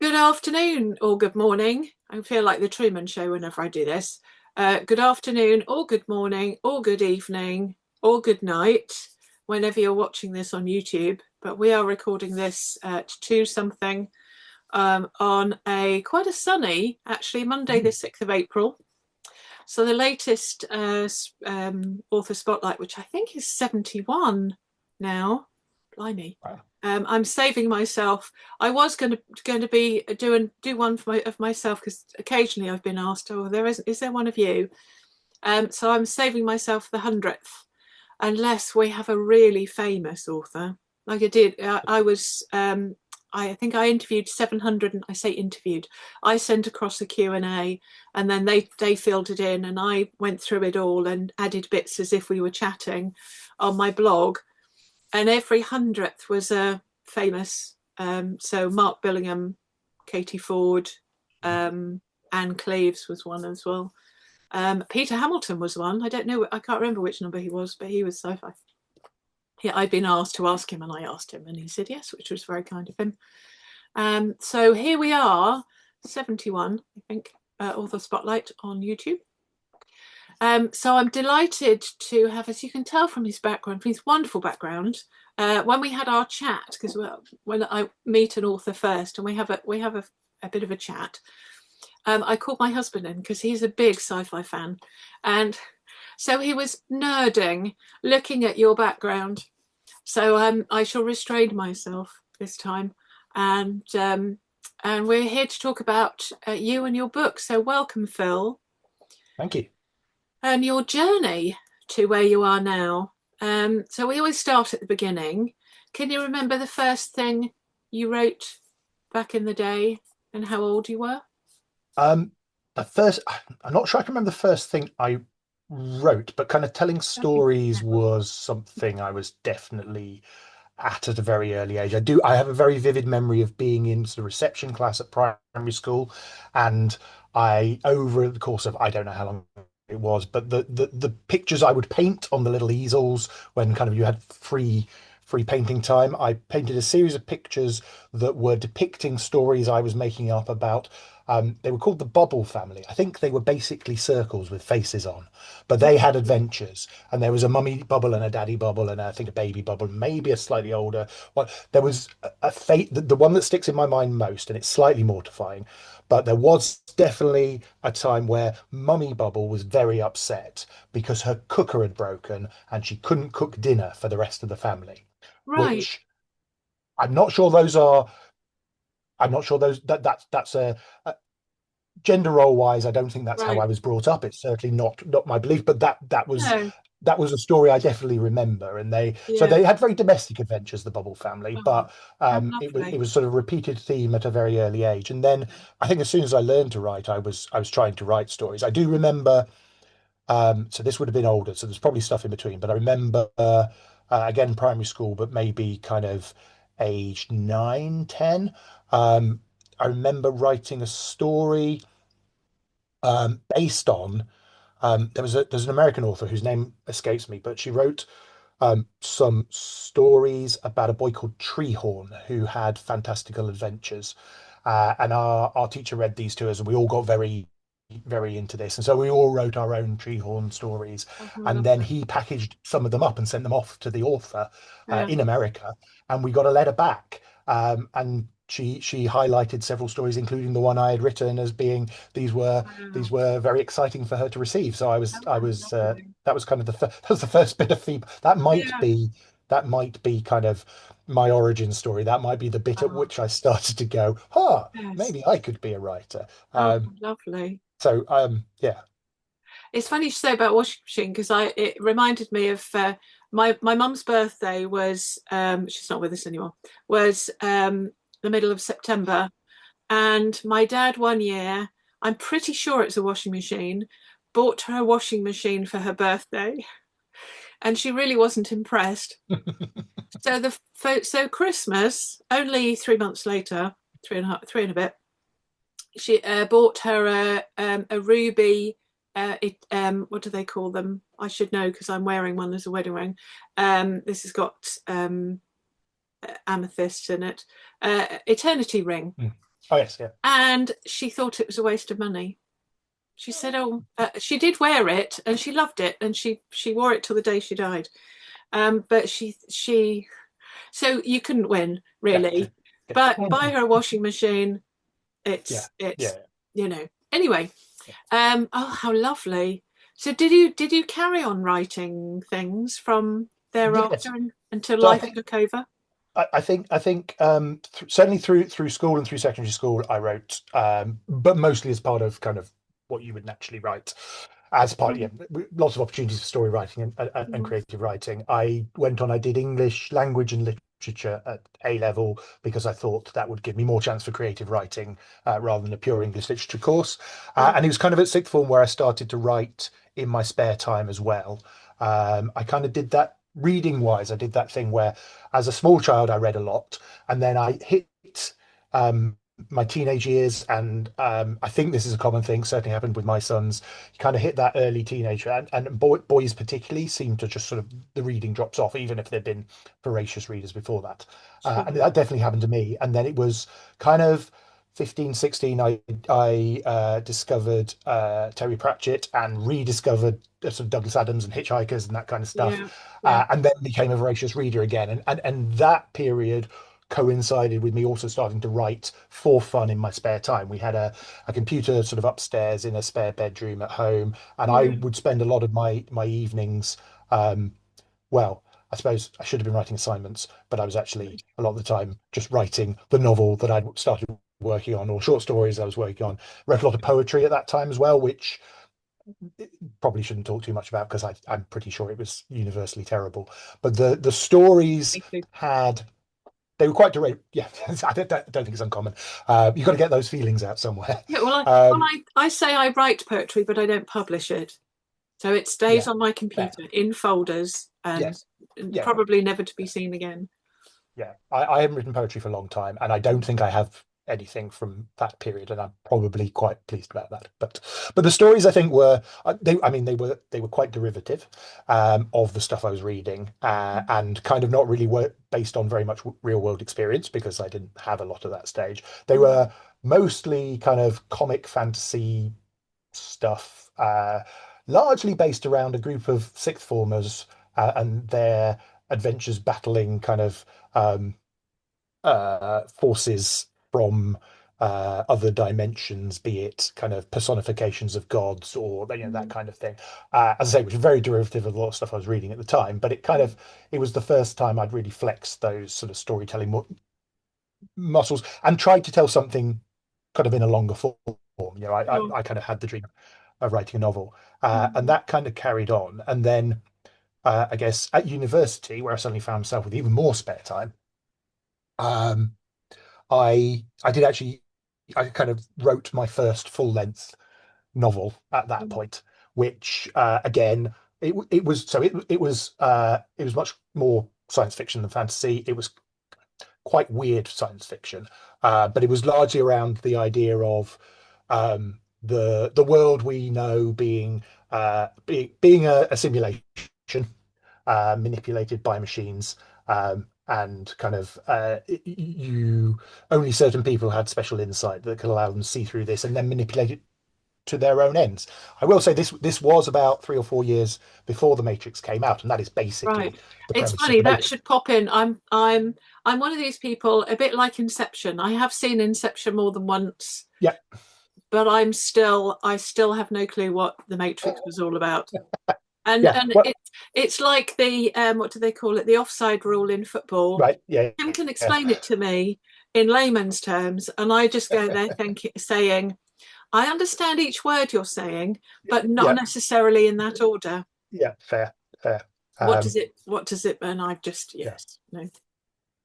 Good afternoon or good morning. I feel like the Truman Show whenever I do this. Good afternoon or good morning or good evening or good night whenever you're watching this on YouTube. But we are recording this at 2 something on a quite a sunny, actually Monday the 6th of April. So the latest author spotlight, which I think is 71 now. Blimey. Wow. I'm saving myself. I was going to be do one for myself because occasionally I've been asked, "Oh, is there one of you?" So I'm saving myself the 100th, unless we have a really famous author. Like I did, I was. I think I interviewed 700, and I say interviewed. I sent across a Q&A, and then they filled it in, and I went through it all and added bits as if we were chatting on my blog. And every 100th was a famous. So Mark Billingham, Katie Ford, Anne Cleeves was one as well. Peter Hamilton was one. I don't know. I can't remember which number he was, but he was sci-fi. Yeah, I'd been asked to ask him, and I asked him, and he said yes, which was very kind of him. So here we are, 71, I think, author spotlight on YouTube. So I'm delighted to have, as you can tell from his background, from his wonderful background, when we had our chat, because when I meet an author first and we have a bit of a chat, I called my husband in because he's a big sci-fi fan, and so he was nerding, looking at your background. So I shall restrain myself this time, and we're here to talk about you and your book. So welcome, Phil, Thank you. and your journey to where you are now. So we always start at the beginning. Can you remember the first thing you wrote back in the day and how old you were? Um, the first, I'm not sure I can remember the first thing I wrote, but kind of telling stories was something I was definitely at a very early age. I have a very vivid memory of being in sort of reception class at primary school, and over the course of, I don't know how long it was, but the pictures I would paint on the little easels when kind of you had free painting time, I painted a series of pictures that were depicting stories I was making up about. They were called the Bubble family. I think they were basically circles with faces on, but they had adventures. And there was a mummy bubble and a daddy bubble, and I think a baby bubble, maybe a slightly older one. There was a fate, the one that sticks in my mind most, and it's slightly mortifying. But there was definitely a time where Mummy Bubble was very upset because her cooker had broken and she couldn't cook dinner for the rest of the family, Right, which I'm not sure those are. I'm not sure those that's a gender role wise. I don't think that's how right. I was brought up. It's certainly not my belief. But No, that was a story I definitely remember. And yeah. they had very domestic adventures, the Bubble family, Oh, but how it lovely. was sort of repeated theme at a very early age. And then I think as soon as I learned to write, I was trying to write stories. I do remember. So this would have been older, so there's probably stuff in between. But I remember again primary school, but maybe kind of age 9, 10. Um, I remember writing a story based on there's an American author whose name escapes me, but she wrote some stories about a boy called Treehorn who had fantastical adventures. And our teacher read these to us, and we all got very into this. And so we all wrote our own Treehorn stories. Oh, how And then lovely. he packaged some of them up and sent them off to the author Yeah. in America. And we got a letter back. And she highlighted several stories, including the one I had written as being these Wow. were very exciting for her to receive. So Oh, I how was lovely. that was kind of that was the first bit of feedback. Yeah. That might be kind of my origin story. That might be the bit at Oh, which I started to go, huh, yes. maybe I could be a writer. Oh, lovely. Yeah. It's funny you say about washing machine because I it reminded me of my mum's birthday was she's not with us anymore, was the middle of September, and my dad one year, I'm pretty sure it's a washing machine, bought her a washing machine for her birthday, and she really wasn't impressed. So so Christmas, only 3 months later, three and a half, three and a bit, she bought her a ruby. What do they call them? I should know because I'm wearing one as a wedding ring. This has got amethyst in it. Eternity ring. Oh yes, yeah, and she thought it was a waste of money. She said, "Oh, she did wear it, and she loved it, and she wore it till the day she died." But so you couldn't win yeah, really. yeah, But buy her a washing machine. yeah, It's yeah. anyway. Oh, how lovely. So did you carry on writing things from thereafter Yes. until So I life think took over? certainly through school and through secondary school, I wrote, but mostly as part of kind of what you would naturally write. As part, yeah, Mm, lots of opportunities for story writing and mm, creative writing. I did English language and literature at A level because I thought that would give me more chance for creative writing rather than a pure English literature course. right. And it was kind of at sixth form where I started to write in my spare time as well. I kind of did that reading wise. I did that thing where, as a small child, I read a lot, and then I hit um, my teenage years, and I think this is a common thing. Certainly happened with my sons. You kind of hit that early teenager, and boys particularly seem to just sort of the reading drops off, even if they've been voracious readers before that. Sure. And that definitely happened to me. And then it was kind of 15, 16. I discovered Terry Pratchett and rediscovered sort of Douglas Adams and Hitchhikers and that kind of stuff, Yeah. Yeah. and then became a voracious reader again. And that period coincided with me also starting to write for fun in my spare time. We had a computer sort of upstairs in a spare bedroom at home, and I Yeah. would spend a lot of my evenings. Um, well, I suppose I should have been writing assignments, but I was actually a lot of the time just writing the novel that I'd started working on, or short stories I was working on. Wrote a lot of poetry at that time as well, which probably shouldn't talk too much about because I'm pretty sure it was universally terrible. But the stories Me too. had they were quite direct. Yeah, don't think it's uncommon. You've got to get those feelings out somewhere. Yeah. Well, Um, I say I write poetry, but I don't publish it. So it stays yeah, on my fair. computer in folders and Yes, yeah, probably never to be seen again. yeah. I haven't written poetry for a long time, and I don't think I have anything from that period, and I'm probably quite pleased about that. But the stories I think were I mean they were quite derivative of the stuff I was reading, and kind of not really were based on very much real world experience because I didn't have a lot of that stage. They Mm. were mostly kind of comic fantasy stuff, largely based around a group of sixth formers and their adventures battling kind of um, forces from other dimensions, be it kind of personifications of gods or that Mm. kind of thing. As I say, which is very derivative of a lot of stuff I was reading at the time, but it was the first time I'd really flexed those sort of storytelling muscles and tried to tell something kind of in a longer form. Sure. I kind of had the dream of writing a novel, and Mm. that kind of carried on. And then I guess at university, where I suddenly found myself with even more spare time, um, I did actually I kind of wrote my first full length novel at that Mm. point, which again it was much more science fiction than fantasy. It was quite weird science fiction, but it was largely around the idea of the world we know being a simulation manipulated by machines. And kind of you only certain people had special insight that could allow them to see through this and then manipulate it to their own ends. I will say this was about 3 or 4 years before the Matrix came out, and that is basically Right. the It's premise of funny the that Matrix. should pop in. I'm one of these people, a bit like Inception. I have seen Inception more than once, Yeah, but I still have no clue what the Matrix was all about. yeah. And Well, it's like the what do they call it? The offside rule in football. right. Yeah, Tim can yeah, explain it to me in layman's terms, and I just go there thinking, saying, I understand each word you're saying, but not yeah, necessarily in that order. yeah. Fair, fair. What Um, does it? What does it? And I've just yeah. yes, no.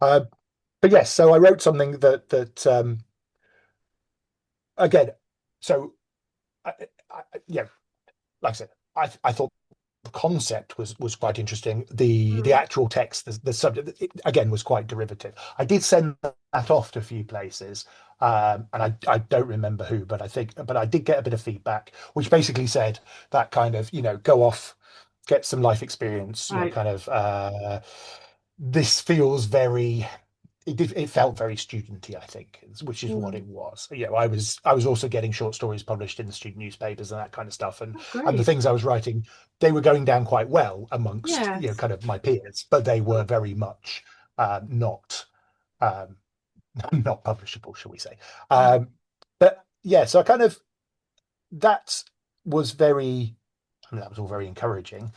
Uh, but yes, so I wrote something that again. So yeah, like I said, I thought the concept was quite interesting. The Mm, actual text, the subject, again was quite derivative. I did send that off to a few places, and I don't remember who, but I did get a bit of feedback, which basically said that kind of go off, get some life experience, right. kind of this feels very it felt very studenty, I think, which is what Mm. it was. I was also getting short stories published in the student newspapers and that kind of stuff, Oh, and the great. things I was writing, they were going down quite well amongst Yes. kind of my peers, but they were Oh, very much not um, not publishable, shall we say? mm, But yeah, so I kind of that was very, I mean, that was all very encouraging.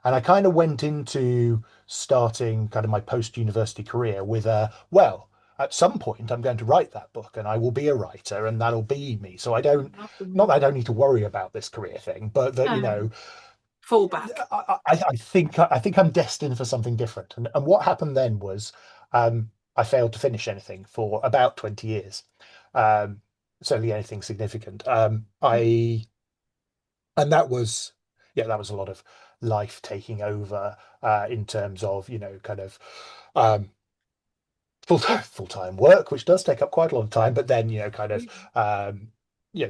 And I kind of went into starting kind of my post-university career with well, at some point I'm going to write that book and I will be a writer and that'll be me. So I don't, not lovely. that I don't need to worry about this career thing, but that, No, fallback. I think I'm destined for something different. And what happened then was I failed to finish anything for about 20 years. Um, Certainly anything significant. I and that was yeah, that was a lot of life taking over in terms of, kind of um full-time work, which does take up quite a lot of time, but then, kind of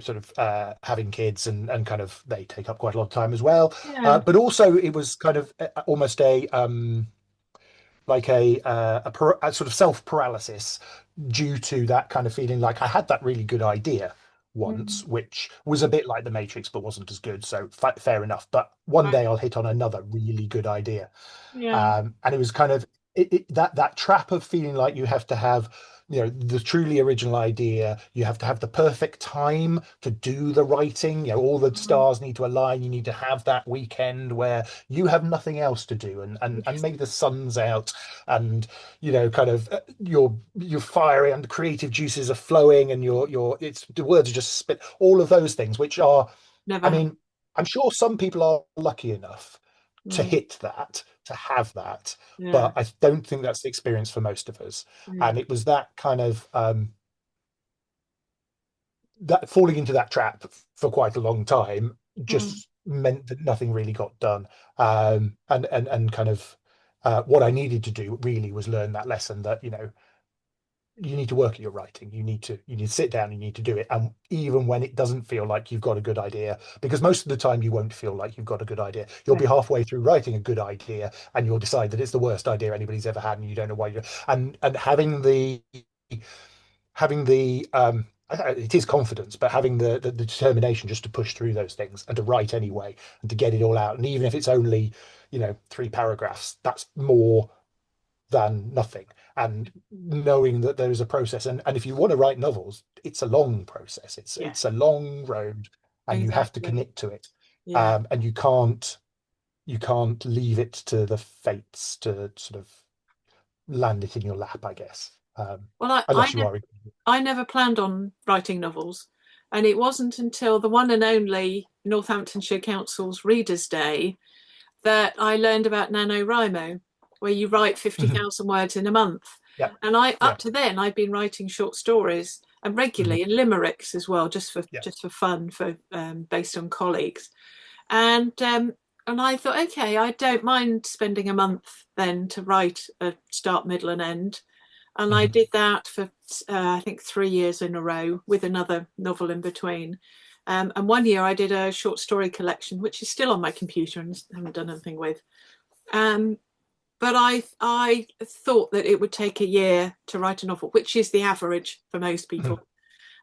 sort of having kids and kind of they take up quite a lot of time as well. Yeah. But also it was kind of almost a sort of self paralysis due to that kind of feeling like I had that really good idea Mm. once, which was a bit like the Matrix, but wasn't as good. So fair enough. But one day Right. I'll hit on another really good idea, Yeah. and it was kind of that trap of feeling like you have to have, the truly original idea. You have to have the perfect time to do the writing. All the Mm. stars need to align. You need to have that weekend where you have nothing else to do, and Yes. maybe the sun's out, and kind of you're fiery and creative juices are flowing, and it's the words are just spit. All of those things, which are, Never I have. mean, I'm sure some people are lucky enough to Mm. hit that, to have that, Yeah. but I don't think that's the experience for most of us. Yeah. And it was that kind of that falling into that trap for quite a long time Mm. just meant that nothing really got done. And kind of what I needed to do really was learn that lesson that, you need to work at your writing. You need to sit down, you need to do it. And even when it doesn't feel like you've got a good idea, because most of the time you won't feel like you've got a good idea. You'll Yeah. be halfway through writing a good idea and you'll decide that it's the worst idea anybody's ever had and you don't know why you're and having the it is confidence, but having the determination just to push through those things and to write anyway and to get it all out. And even if it's only, 3 paragraphs, that's more than nothing. And knowing that there is a process, and if you want to write novels, it's a long process. It's Yeah. it's a long road, and you have to Exactly. commit to it. Yeah. And you can't leave it to the fates to sort of land it in your lap, I guess. Well, Unless you are. I never planned on writing novels, and it wasn't until the one and only Northamptonshire Council's Readers' Day that I learned about NaNoWriMo, where you write Mhm. 50,000 words in a month. Yeah, And up yeah, to then, I'd been writing short stories and mhm, regularly and limericks as well, yeah, just for fun, for based on colleagues. And I thought, okay, I don't mind spending a month then to write a start, middle, and end. And I mhm, did that for I think 3 years in a row with another novel in between. And one year I did a short story collection, which is still on my computer and haven't done anything with. Um, but I thought that it would take a year to write a novel, which is the average for most mhm, people.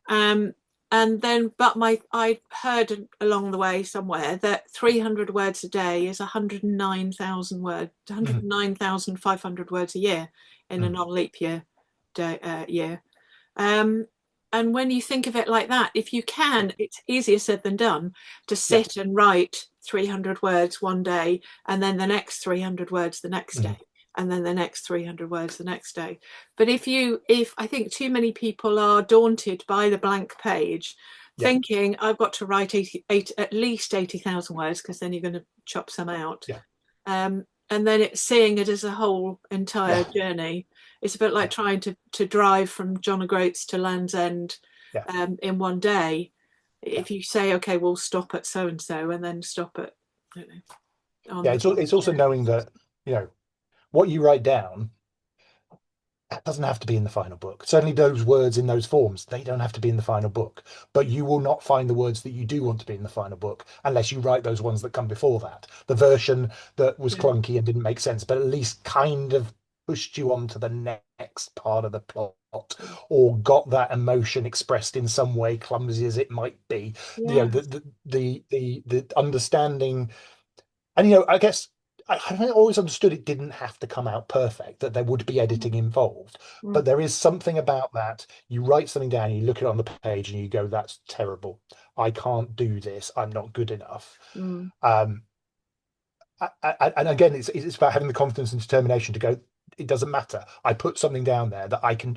Um, and then, but I heard along the way somewhere that 300 words a day is 109,000 words, mhm, 109,500 words a year in a mhm. non-leap year. Um, and when you think of it like that, if you Yeah, can, it's easier said than done to yeah, sit and write 300 words one day and then the next 300 words the next mhm, day and then the next 300 words the next day. But if I think too many people are daunted by the blank page, yeah, thinking I've got to write at least 80,000 words because then you're going to chop some out. yeah, And then seeing it as a whole entire yeah, journey. It's a bit like yeah, trying to drive from John O'Groats to Land's End yeah, in one day. yeah. If you say, okay, we'll stop at so and so, and then stop at, I don't know, on Yeah, the it's also knowing that, what you write down doesn't have to be in the final book. Certainly those words in those forms, they don't have to be in the final book. But you will not find the words that you do want to be in the final book unless you write those ones that come before that. The version that was yeah, clunky and didn't make sense, but at least kind of pushed you on to the next part of the plot, or got that emotion expressed in some way, clumsy as it might be. You know, Yes. the understanding, and you know, I guess I always understood it didn't have to come out perfect, that there would be editing involved. Mm, But there is something about that. You write something down, you look at it on the page, and you go, "That's terrible. I can't do this. I'm not good enough." mm, Um, and again, it's about having the confidence and determination to go. It doesn't matter. I put something down there that I can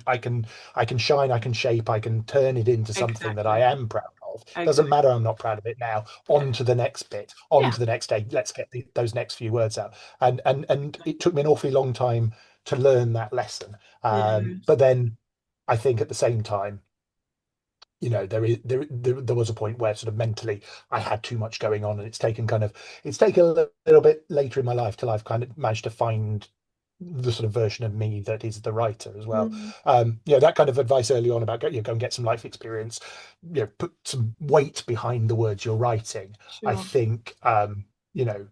shine, I can shape, I can turn it into something that I exactly. am proud of. Doesn't Exactly. matter. I'm not proud of it now. Yeah. On to the next bit. On Yeah. to the next day. Let's get those next few words out. And it took me an awfully long time to learn that lesson. Yes. But then I think at the same time, you know, there was a point where sort of mentally I had too much going on, and it's taken a little bit later in my life till I've kind of managed to find the sort of version of me that is the writer as well. Mm, You know, that kind of advice early on about go and get some life experience, you know, put some weight behind the words you're writing. I sure. think, you know,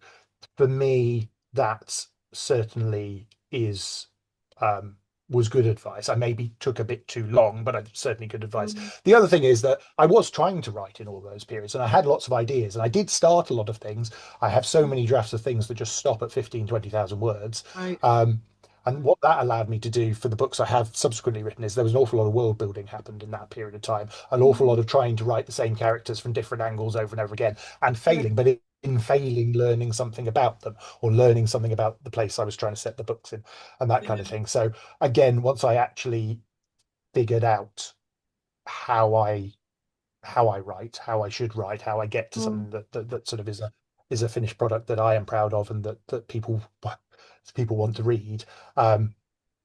for me, that certainly is um, was good advice. I maybe took a bit too long, but I certainly good advice. Mm, The other thing is that I was trying to write in all those periods, and I had lots of ideas, and I did start a lot of things. I have so many drafts of things that just stop at 15, 20,000 words. right. Um, and what that allowed me to do for the books I have subsequently written is there was an awful lot of world building happened in that period of time, an awful lot Mm, of trying to write the same characters from different angles over and over again, and right. failing. But in failing, learning something about them, or learning something about the place I was trying to set the books in, and that kind of Yeah. thing. So again, once I actually figured out how I how I write, how I should write, how I get to Mm, something that sort of is a finished product that I am proud of, and that people want to read. Um,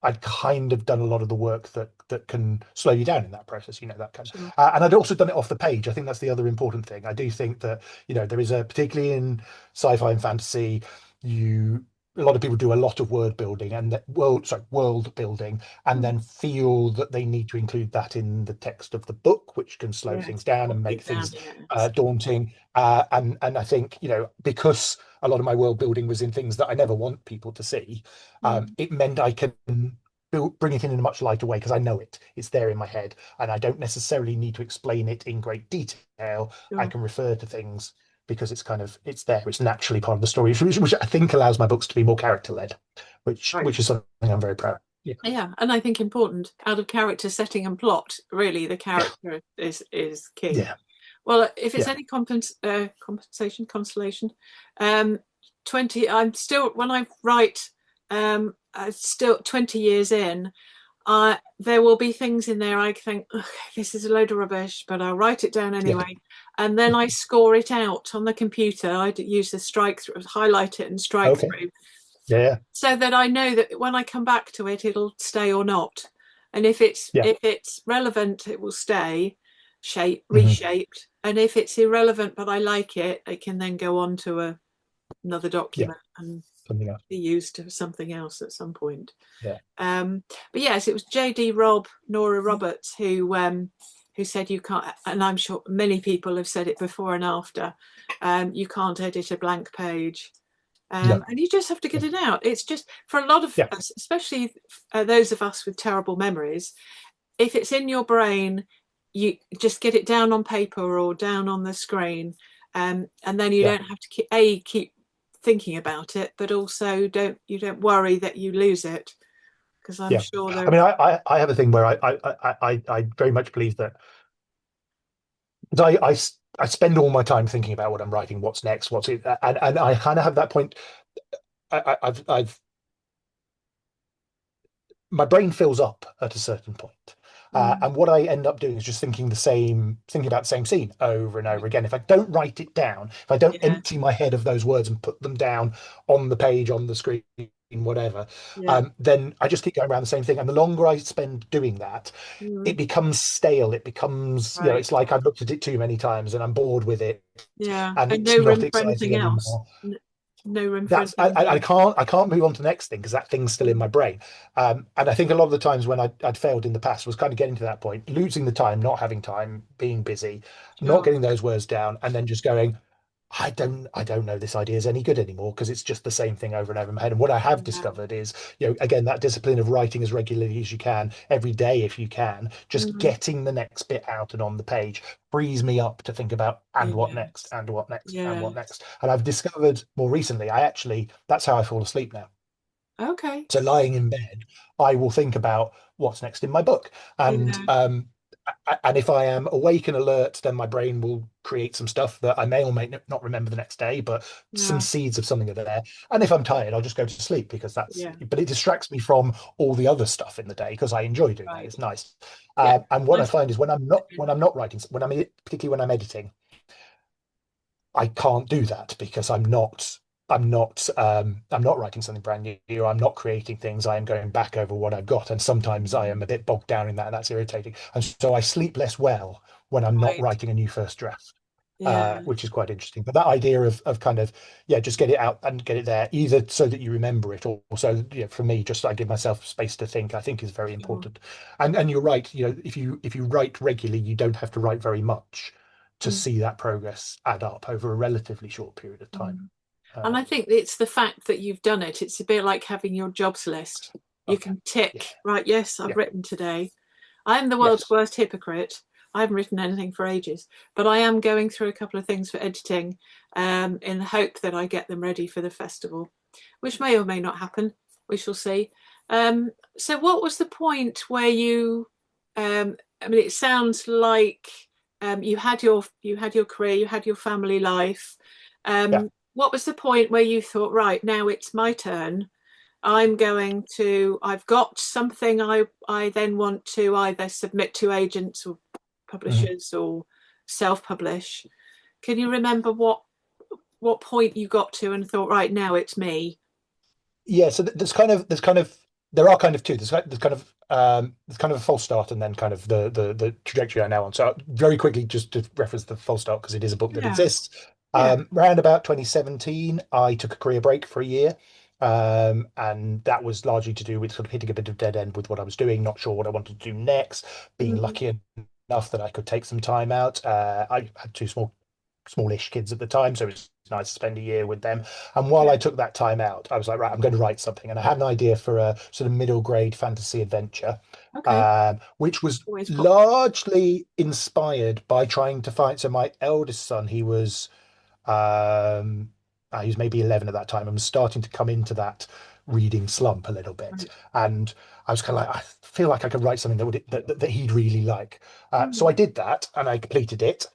I'd kind of done a lot of the work that can slow you down in that process, you know, that kind of, sure. and I'd also done it off the page. I think that's the other important thing. I do think that, you know, there is a, particularly in sci-fi and fantasy, you a lot of people do a lot of word building and world building, and Mm, then feel that they need to include that in the text of the book, which can slow things yes. down Bog and make it down. things Yes. daunting. And I think, you know, because a lot of my world building was in things that I never want people to see, Mm, it meant I can bring it in a much lighter way because I know it's there in my head, and I don't necessarily need to explain it in great detail. I sure. can refer to things because it's there, it's naturally part of the story, which I think allows my books to be more character led, Right. which is something I'm very proud of. Yeah, Yeah, and I think important out of character setting and plot, really the character is king. yeah, Well, if it's yeah. any compensation, consolation, um, 20, I'm still, when I write, still 20 years in, there will be things in there I think, okay, this is a load of rubbish, but I'll write it down Yeah. anyway. And then I score it out on the computer. I use the strike through, highlight it and strike Okay. through Yeah, so that I know that when I come back to it, it'll stay or not. And yeah, if it's relevant, it will stay hmm, reshaped. And if it's irrelevant but I like it, it can then go on to another yeah. document and Something else. be used to something else at some point. Yeah, But yes, it was J.D. Robb, Nora Roberts, who said you can't, and I'm sure many people have said it before and after. You can't edit a blank page. no, And you just have to get it out. It's just for a lot of yeah, us, especially those of us with terrible memories, if it's in your brain, you just get it down on paper or down on the screen, and then you yeah, don't have to keep thinking about it, but also don't worry that you lose it because I'm yeah. sure I there. mean, I have a thing where I very much believe that, because I spend all my time thinking about what I'm writing, what's next, what's it, and I kind of have that point. I've my brain fills up at a certain point. Mm, And what I end up doing is just thinking about the same scene over and over again. If I don't write it down, if I don't yeah, empty my head of those words and put them down on the page, on the screen, whatever, yeah, then I just keep going around the same thing. And the longer I spend doing that, mm, it becomes stale. It becomes, you know, right, it's like I've looked at it too many times and I'm bored with it, yeah, and and it's no not room for exciting anything else. anymore. No room for That's anything else. I can't move on to the next thing because that thing's still in my brain. And I think a lot of the times when I'd failed in the past was kind of getting to that point, losing the time, not having time, being busy, not Sure. getting those words down, and then just going, I don't know this idea is any good anymore because it's just the same thing over and over in my head. And what I have Yeah. discovered is, again, that discipline of writing as regularly as you can, every day if you can, just Mm, getting the next bit out and on the page frees me up to think about and what next, yes. and what next, and what Yes. next. And I've discovered more recently, that's how I fall asleep now. Okay. So lying in bed, I will think about what's next in my book. And Yeah. and if I am awake and alert, then my brain will create some stuff that I may or may not remember the next day, but some Yeah. seeds of something that are there. And if I'm tired, I'll just go to sleep because Yeah. but it distracts me from all the other stuff in the day because I enjoy doing that. Right. It's nice. Yeah. And what I Nice find is when thing. I'm not writing, particularly when I'm editing, I can't do that because I'm not writing something brand new. I'm not creating things. I am going back over what I've got, and sometimes I am a bit bogged down in that, and that's irritating. And so I sleep less well when I'm not Right. writing a new first draft, Yeah. which is quite interesting. But that idea of kind of, yeah, just get it out and get it there, either so that you remember it, or so, for me, just I give myself space to think. I think is very Sure. important. And you're right. If you write regularly, you don't have to write very much to Mm, see that progress add up over a relatively short period of time. mm. And Uh, I think it's the fact that you've done it. It's a bit like having your jobs list. You oh yeah, can tick, yeah, right, yes, I've yeah, written today. I am the world's yes. worst hypocrite. I haven't written anything for ages, but I am going through a couple of things for editing in the hope that I get them ready for the festival, which may or may not happen. We shall see. So, what was the point where you? I mean, it sounds like you had your career, you had your family life. Yeah. What was the point where you thought, right, now it's my turn? I've got something I then want to either submit to agents or Mhm. publishers or self-publish. Can you remember what point you got to and thought, right, now it's me? Yeah, so there are kind of two. There's kind of a false start and then kind of the trajectory I now on. So very quickly, just to reference the false start because it is a book that Yeah, exists. yeah. Around about 2017, I took a career break for a year. And that was largely to do with sort of hitting a bit of dead end with what I was doing, not sure what I wanted to do next, being Mm, lucky enough that I could take some time out. I had two smallish kids at the time, so it was nice to spend a year with them. And while yeah. I took that time out, I was like, right, I'm going to write something. And I had an idea for a sort of middle grade fantasy adventure, Okay. which was Always pop. largely inspired by trying to find. So my eldest son, um, he was maybe 11 at that time and was starting to come into that reading slump a little bit. Right. And I was kind of like, I feel like I could write something that he'd really like. So I Mm, did that and I completed it.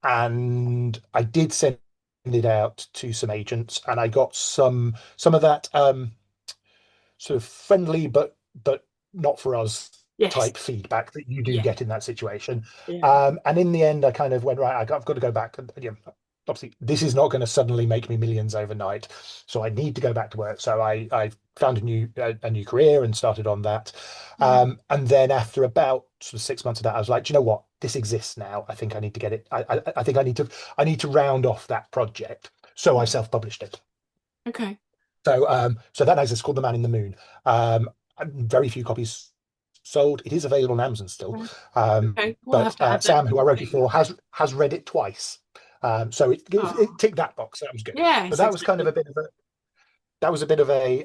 And I did send it out to some agents and I got some of that sort of friendly but not for us yes. type feedback that you do Yeah. get in that situation. Yeah. And in the end, I kind of went, right, I've got to go back. And obviously, this is not going to suddenly make me millions overnight, so I need to go back to work. So I found a new career and started on that. Mm, And then after about sort of 6 months of that, I was like, do you know what? This exists now. I think I need to get it. I think I need to round off that project. So I mm. self-published it. Okay. So that is it's called The Man in the Moon. Very few copies sold. It is available on Amazon still. Right. Okay. We'll have But to add that Sam, to who the I wrote it thing. for, has read it twice. So it Oh, ticked that box. That was good. But yes, that was kind of exactly.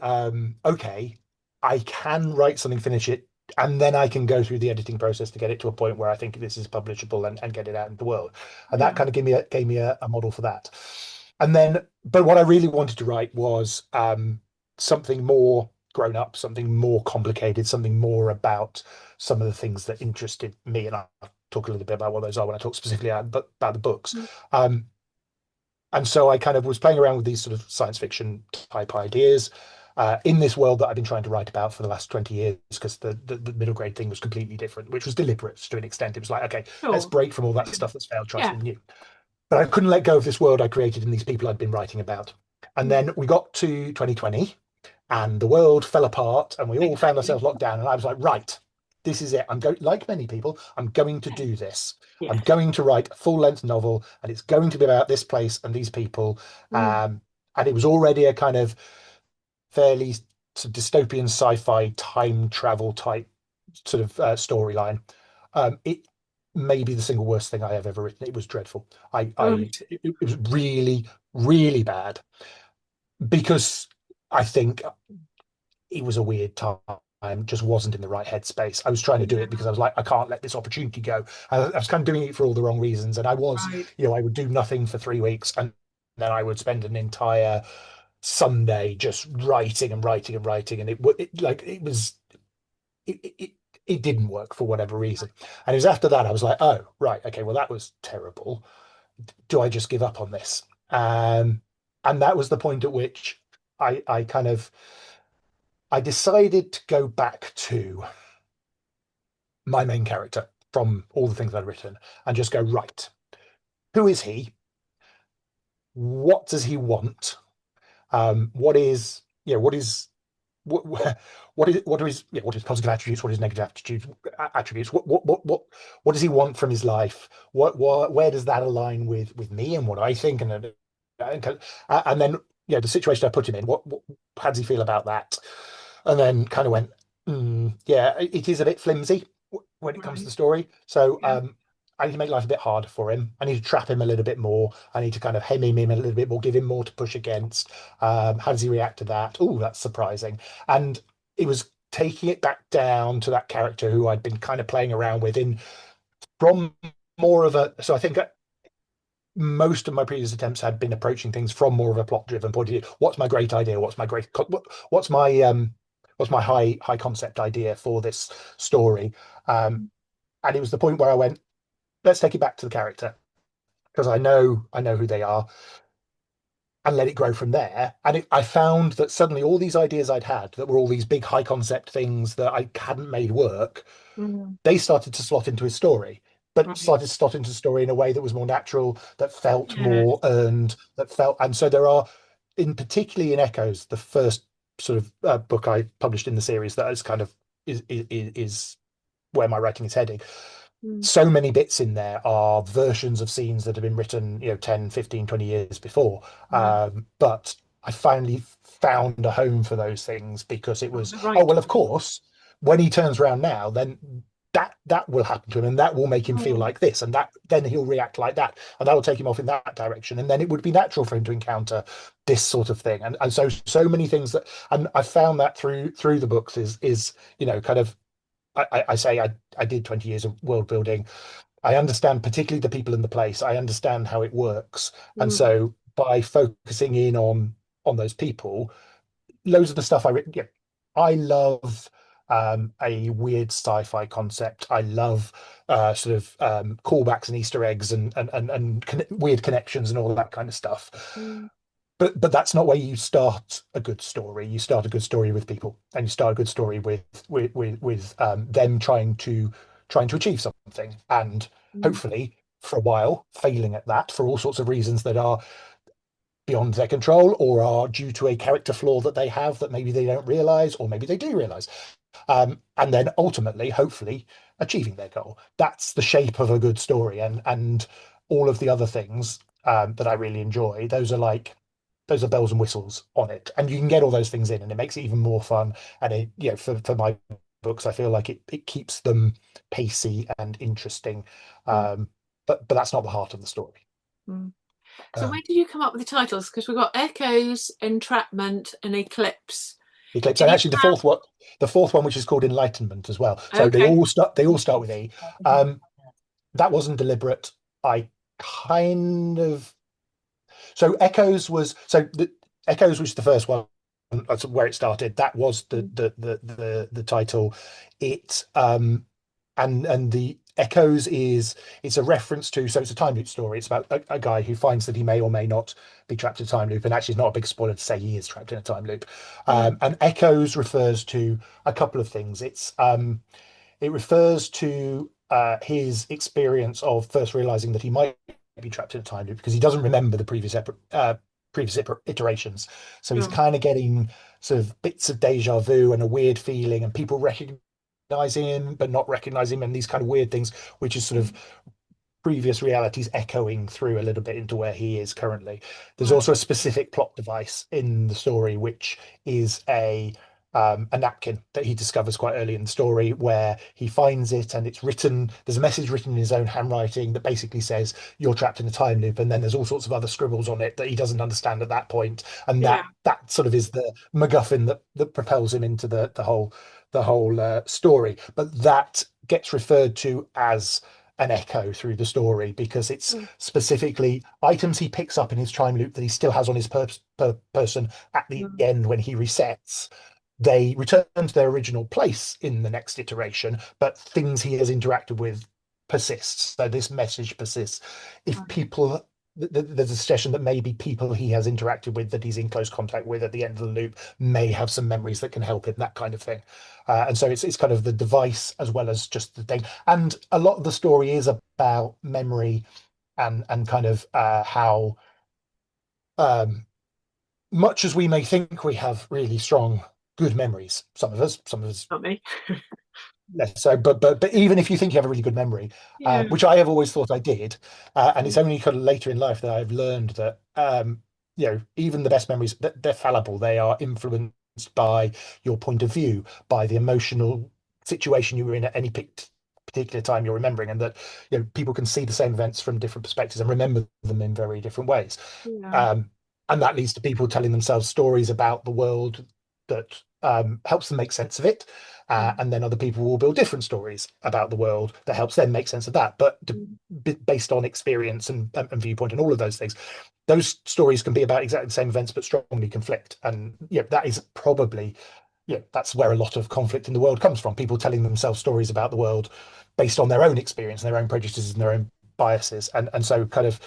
a okay, I can write something, finish it, and then I can go through the editing process to get it to a point where I think this is publishable and get it out into the world. And that Yeah. kind of gave me a model for that. And then, but what I really wanted to write was something more grown up, something more complicated, something more about some of the things that interested me. And I'll talk a little bit about what those are when I talk specifically about the books. Mm, Um, and so I kind of was playing around with these sort of science fiction type ideas in this world that I've been trying to write about for the last 20 years, because the middle grade thing was completely different, which was deliberate to an extent. It was like, okay, let's sure. break from all that Okay. stuff that's failed, try Yeah. something new. But I couldn't let go of this world I created and these people I'd been writing about. And Mm, then we got to 2020 and the world fell apart and we all found exactly. ourselves locked down. And I was like, right, this is it. I'm going, like many people, I'm going to Okay. do this. I'm Yeah. going to write a full length novel and it's going to be about this place and these people. Mm, And it was already a kind of fairly sort of dystopian sci-fi time travel type sort of storyline. It maybe the single worst thing I have ever written. It was dreadful. Right. It was really, really bad because I think it was a weird time. Just wasn't in the right headspace. I was trying to do Yeah. it because I was like, I can't let this opportunity go. I was kind of doing it for all the wrong reasons, and I was, Right. I would do nothing for 3 weeks, and then I would spend an entire Sunday just writing and writing and writing, and it was it it didn't work for whatever reason. And it was after that I was like, oh right, okay, well that was terrible. Do I just give up on this? And that was the point at which I kind of I decided to go back to my main character from all the things I'd written and just go, right, who is he? What does he want? What is, what is, what, what is positive attributes? What is negative attributes? What does he want from his life? Where does that align with me and what I think? And then, the situation I put him in, how does he feel about that? And then kind of went, yeah, it is a bit flimsy when it comes to Right. the story. So Yeah. I need to make life a bit harder for him. I need to trap him a little bit more. I need to kind of hem him in a little bit more, give him more to push against. How does he react to that? Oh, that's surprising. And it was taking it back down to that character who I'd been kind of playing around with in from more of a. So I think most of my previous attempts had been approaching things from more of a plot driven point of view. What's my great idea? What's my high concept idea for this story? And it was the point where I went, let's take it back to the character because I know who they are, and let it grow from there. And I found that suddenly all these ideas I'd had that were all these big high concept things that I hadn't made work, Mm. they started to slot into his story, but Right. started to slot into the story in a way that was more natural, that felt Yeah. more earned, that felt. And so there are, in particularly in Echoes, the first sort of book I published in the series that is kind of is where my writing is heading. Mm. So many bits in there are versions of scenes that have been written 10, 15, 20 years before, Right. but I finally found a home for those things because it Oh, was, the oh right well, of time. course, when he turns around now, then that will happen to him, and that will make him feel Oh. like this, and that then he'll react like that, and that will take him off in that direction, and then it would be natural for him to encounter this sort of thing. And so many things that, and I found that through the books is kind of, I say I did 20 years of world building. I understand particularly the people in the place. I understand how it works. And Mm. so by focusing in on those people, loads of the stuff I written, yeah, I love a weird sci-fi concept. I love sort of callbacks and Easter eggs and weird connections and all that kind of stuff. Mm. But that's not where you start a good story. You start a good story with people, and you start a good story with them trying to achieve something, and Mm. hopefully for a while failing at that for all sorts of reasons that are beyond their control or are due to a character flaw that they have that maybe they don't realize or maybe they do realize, and then ultimately, hopefully, achieving their goal. That's the shape of a good story, and all of the other things that I really enjoy. Those are bells and whistles on it, and you can get all those things in, and it makes it even more fun. And it, for my books, I feel like it keeps them pacey and interesting. Mm. Um, but that's not the heart of the story. Mm. So where Um, did you come up with the titles? Because we've got Echoes, Entrapment, and Eclipse. Eclipse, Did and you actually the fourth one, which is called Enlightenment as well. So have? Okay. they all start with E. That wasn't deliberate. I kind of so Echoes was the first one. That's where it started. That was Mm. the title. It and the Echoes it's a reference to, so it's a time loop story. It's about a guy who finds that he may or may not be trapped in a time loop, and actually it's not a big spoiler to say he is trapped in a time loop. Right. And Echoes refers to a couple of things. It refers to his experience of first realizing that he might be trapped in a time loop because he doesn't remember the previous iterations. So he's Sure. kind of getting sort of bits of deja vu and a weird feeling, and people recognizing him but not recognizing him, and these kind of weird things, which is sort of Mm. previous realities echoing through a little bit into where he is currently. There's Right. also a specific plot device in the story, which is a napkin that he discovers quite early in the story, where he finds it and it's written. There's a message written in his own handwriting that basically says you're trapped in a time loop, and then there's all sorts of other scribbles on it that he doesn't understand at that point, and Yeah. that sort of is the MacGuffin that propels him into the whole story. But that gets referred to as an echo through the story because it's Mm. specifically items he picks up in his time loop that he still has on his person at the Mm. end when he resets. They return to their original place in the next iteration, but things he has interacted with persists. So this message persists. If Right. people There's a suggestion that maybe people he has interacted with that he's in close contact with at the end of the loop may have some memories that can help him, that kind of thing. And so it's kind of the device as well as just the thing. And a lot of the story is about memory and kind of how um, much as we may think we have really strong, good memories, some of us Not me. less so. But even if you think you have a really good memory, Yeah. which I have always thought I did, and it's Mm. only kind of later in life that I've learned that even the best memories they're fallible. They are influenced by your point of view, by the emotional situation you were in at any particular time you're remembering, and that people can see the same events from different perspectives and remember them in very different ways. Yeah. Um, and that leads to people telling themselves stories about the world that helps them make sense of it. Mm. And then other people will build different stories about the world that helps them make sense of that, but Mm. based on experience and viewpoint and all of those things. Those stories can be about exactly the same events, but strongly conflict. And that is probably, that's where a lot of conflict in the world comes from. People telling themselves stories about the world based on their own experience and their own prejudices and their own biases. And so kind of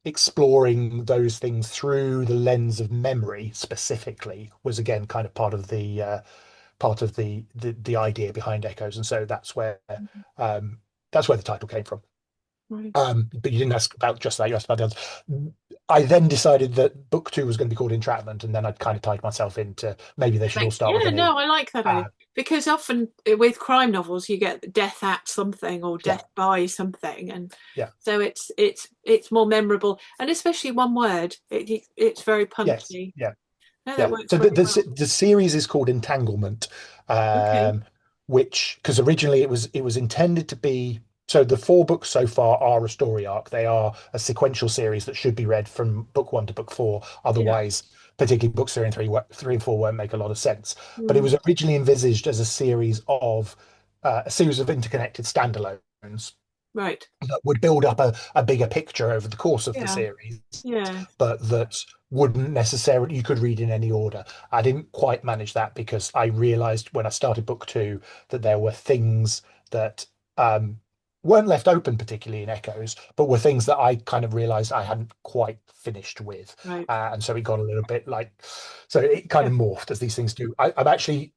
exploring those things through the lens of memory specifically was again kind of part of the idea behind Echoes, and so um, that's where the title came from. Right. But you didn't ask about just that; you asked about the others. I then decided that book two was going to be called Entrapment, and then I'd kind of tied myself into maybe they should all start with Yeah, an E. no, I like that idea Uh, because often with crime novels you get death at something or yeah, death by something, and yeah, so it's more memorable, and especially one word. It's very yes, punchy. yeah. No, that Yeah. works So really well. the series is called Entanglement, Okay. which because originally it was intended to be. So the four books so far are a story arc. They are a sequential series that should be read from book one to book four. Yeah. Otherwise, particularly books three and four won't make a lot of sense. But it Mm. was originally envisaged as a series of interconnected standalones Right. that would build up a bigger picture over the course of the Yeah. series, Yeah. but that wouldn't necessarily you could read in any order. I didn't quite manage that because I realized when I started book two that there were things that um, weren't left open particularly in Echoes, but were things that I kind of realized I hadn't quite finished with. Right. And so it got a little bit like, so it kind Yeah. of morphed as these things do. I'm actually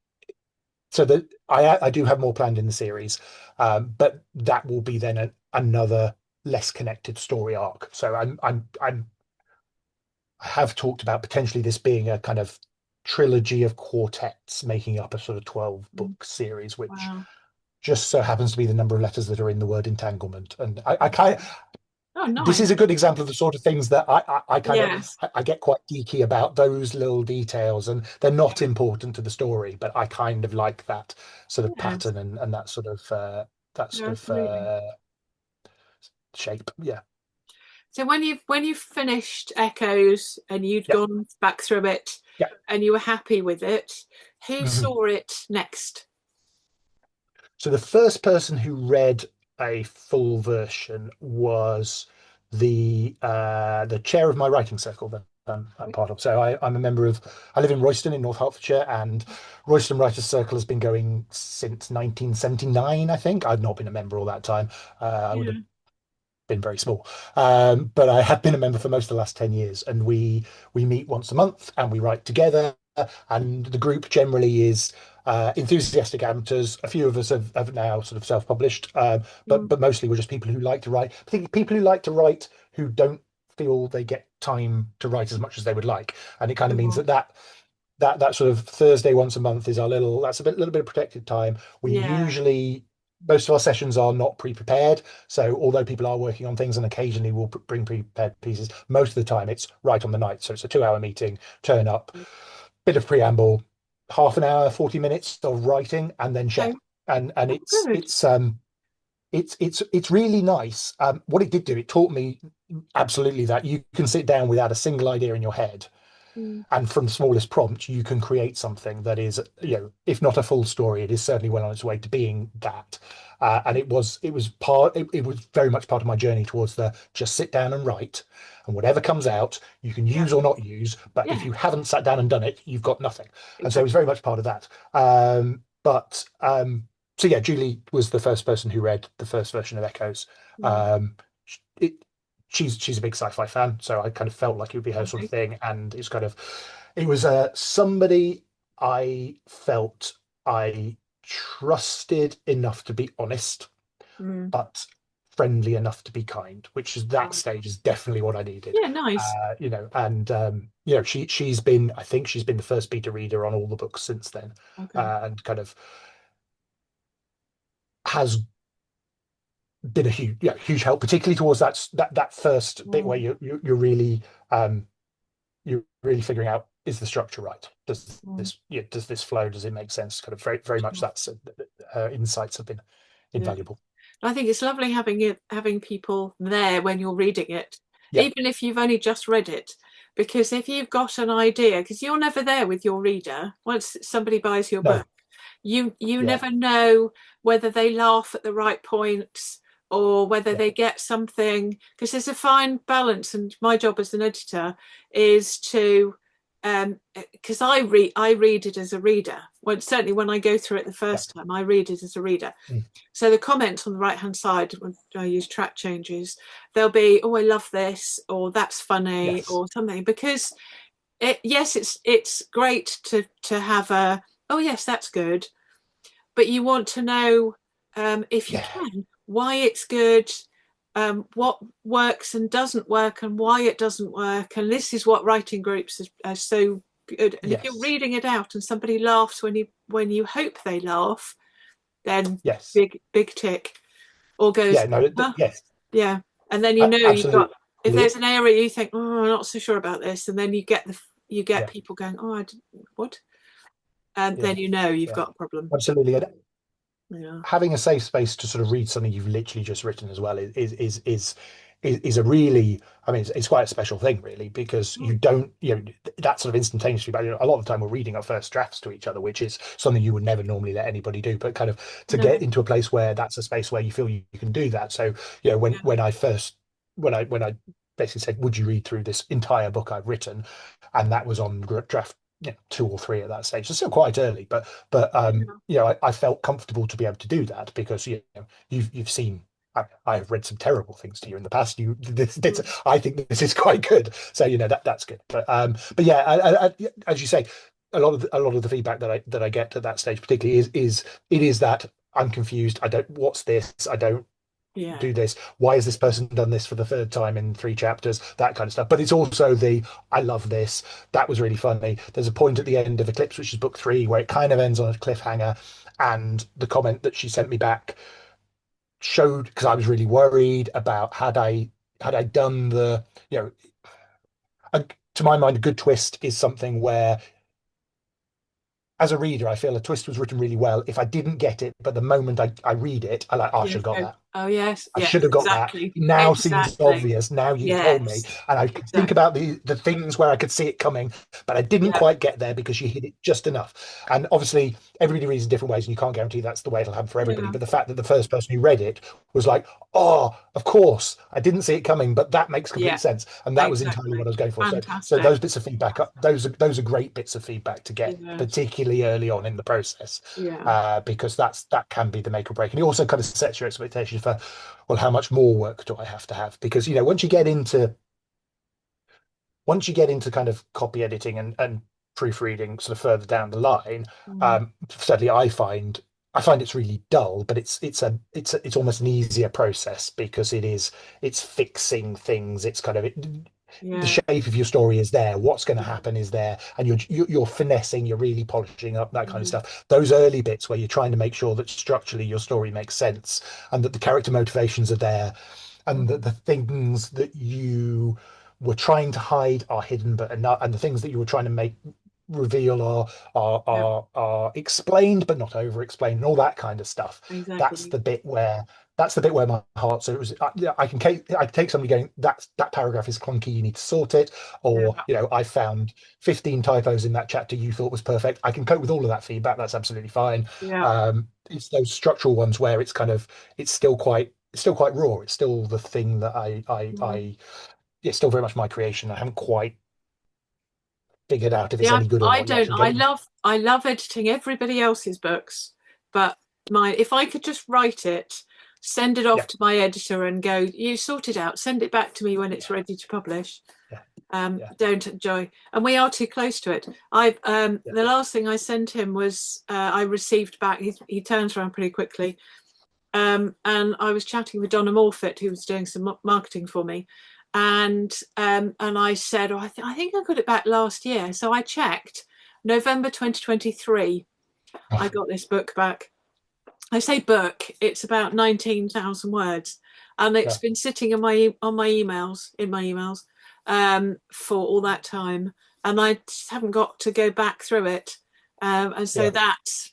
so that I do have more planned in the series, but that will be then another less connected story arc. So I have talked about potentially this being a kind of trilogy of quartets making up a sort of 12 Mm. book series, which Wow. just so happens to be the number of letters that are in the word entanglement. And I kind of Oh, this nice. is a good example of the sort of things that I kind of Yes. I get quite geeky about those little details, and they're not important to the story, but I kind of like that sort of Yes. pattern and that No, sort of absolutely. shape. Yeah, So when you finished Echoes and you'd yeah, gone back through it yeah. and you were happy with it, who Mhm. saw it next? So the first person who read a full version was the chair of my writing circle that I'm part of. So I'm a member of. I live in Royston in North Hertfordshire, and Royston Writers Circle has been going since 1979. I think I've not been a member all that time. I would have Yeah. been very small. But I have been a member for most of the last 10 years, and we meet once a month and we write together. And the group generally is enthusiastic amateurs. A few of us have now sort of self-published, Mm. but mostly we're just people who like to write. I think people who like to write who don't feel they get time to write as much as they would like, and it kind of means Oh, that sort of Thursday once a month is our that's little bit of protected time. We yeah. usually Most of our sessions are not pre-prepared, so although people are working on things and occasionally we'll bring pre-prepared pieces, most of the time it's right on the night. So it's a 2 hour meeting, turn up, bit of preamble, half an hour, 40 minutes of writing and then Okay. share. And Oh, good. it's really nice. What it did do, it taught me absolutely that you can sit down without a single idea in your head, Mm. and from the smallest prompt, you can create something that is, if not a full story, it is certainly well on its way to being that. And it was very much part of my journey towards the just sit down and write, and whatever comes out, you can Yeah. use or not use. But if Yeah. you haven't sat down and done it, you've got nothing. And so it was very Exactly. much part of that. But so yeah, Julie was the first person who read the first version of Echoes. Mm. Um, it, she's a big sci-fi fan, so I kind of felt like it would be her sort of Okay. thing, and it was somebody I felt I trusted enough to be honest, Mm. but friendly enough to be kind, which is that Right. stage is definitely what I needed. Yeah. Nice. And she's been, I think she's been the first beta reader on all the books since then, Okay. and kind of has been a huge help, particularly towards that first bit where Mm. you're really you're really figuring out, is the structure right? Mm. Does this flow? Does it make sense? Kind of very very much Sure. that's her insights have been Yeah. invaluable. I think it's lovely having people there when you're reading it, Yeah, even if you've only just read it. Because if you've got an idea, because you're never there with your reader, once somebody buys your no, book, you yeah, never know whether they laugh at the right points or whether yeah, they get something, because there's a fine balance, and my job as an editor is to because I read it as a reader. Well, certainly when I go through it the yeah, first time, I read it as a reader. mm, So the comments on the right hand side, when I use track changes, they'll be, "Oh, I love this," or "That's funny," yes, or something. Because yes, it's great to have a, "Oh yes, that's good," but you want to know, if you yeah, can, why it's good, what works and doesn't work, and why it doesn't work. And this is what writing groups are so good. And if you're yes, reading it out and somebody laughs when you hope they laugh, then yes, big tick. Or goes, yeah, no, huh? yes, Yeah. And then you know you've got, absolutely, if there's an area you think, oh, I'm not so sure about this, and then you get yeah, people going, oh, what? And yeah, then you know you've yeah, got a problem. absolutely. And Yeah. having a safe space to sort of read something you've literally just written as well is a really, I mean, it's quite a special thing really, because you Mm. don't, that sort of instantaneously, but a lot of the time we're reading our first drafts to each other, which is something you would never normally let anybody do, but kind of to get No. into a place where that's a space where you feel you can do that. So when Yeah. when I basically said, would you read through this entire book I've written, and that was on draft, two or three at that stage. It's still quite early, but I felt comfortable to be able to do that, because you've seen. I've read some terrible things to you in the past. Mm. I think this is quite good. So that's good. But yeah, as you say, a lot of the feedback that I get at that stage, particularly, is that I'm confused. I don't. What's this? I don't Yeah. do this. Why has this person done this for the third time in three chapters? That kind of stuff. But it's also I love this. That was really funny. There's a point at the end of Eclipse, which is book three, where it kind of ends on a cliffhanger. And the comment that she sent me back showed, because I was really worried about, had I done you know, to my mind, a good twist is something where, as a reader, I feel a twist was written really well. If I didn't get it, but the moment I read it, I like, oh, I should Yes. have got Go. that. Oh yes. I Yes. should have got that. Exactly. It now seems Exactly. obvious. Now you've told me, Yes. and I could think Exactly. about the things where I could see it coming, but I didn't Yeah. quite get there because you hit it just enough. And obviously, everybody reads in different ways, and you can't guarantee that's the way it'll happen for everybody. Yeah. But the fact that the first person who read it was like, "Oh, of course, I didn't see it coming, but that makes complete Yeah. sense," and that was entirely what Exactly. I was going for. So Fantastic. those bits of feedback, those are great bits of feedback to get, Yes. particularly early on in the process, Yeah. because that can be the make or break, and it also kind of sets your expectations for, well, how much more work do I have to have? Because once you get into kind of copy editing and proofreading sort of further down the line, Mm. certainly I find it's really dull, but it's almost an easier process, because it's fixing things. It's kind of the Yeah. shape of your story is there. What's going to happen is there, and you're finessing. You're really polishing up that kind of Mm. stuff. Those early bits where you're trying to make sure that structurally your story makes sense, and that the character motivations are there, and that Mm. the things that you were trying to hide are hidden, but are not, and the things that you were trying to make reveal Yeah, are explained but not over explained and all that kind of stuff. That's exactly. the bit where that's the bit where my heart. So it was yeah, I can take somebody going, that paragraph is clunky, you need to sort it, or Yeah, I found 15 typos in that chapter you thought was perfect. I can cope with all of that feedback. That's absolutely fine. yeah. It's those structural ones where it's still quite raw. It's still the thing that Mm. it's still very much my creation. I haven't quite figured out if it's Yeah, any good or I not yet. don't. I'm getting I love editing everybody else's books, but mine. If I could just write it, send it off yeah, to my editor, and go, "You sort it out. Send it back to me when it's yeah, ready to publish." yeah, yeah, Don't enjoy, and we are too close to it. I yeah, the last thing I sent him was I received back. He turns around pretty quickly. And I was chatting with Donna Morfitt, who was doing some marketing for me, and I said, oh, I think I got it back last year. So I checked, November 2023. I got this book back. I say book, it's about 19,000 words, and it's yeah, been sitting in my emails for all that time, and I just haven't got to go back through it. And so yeah, that's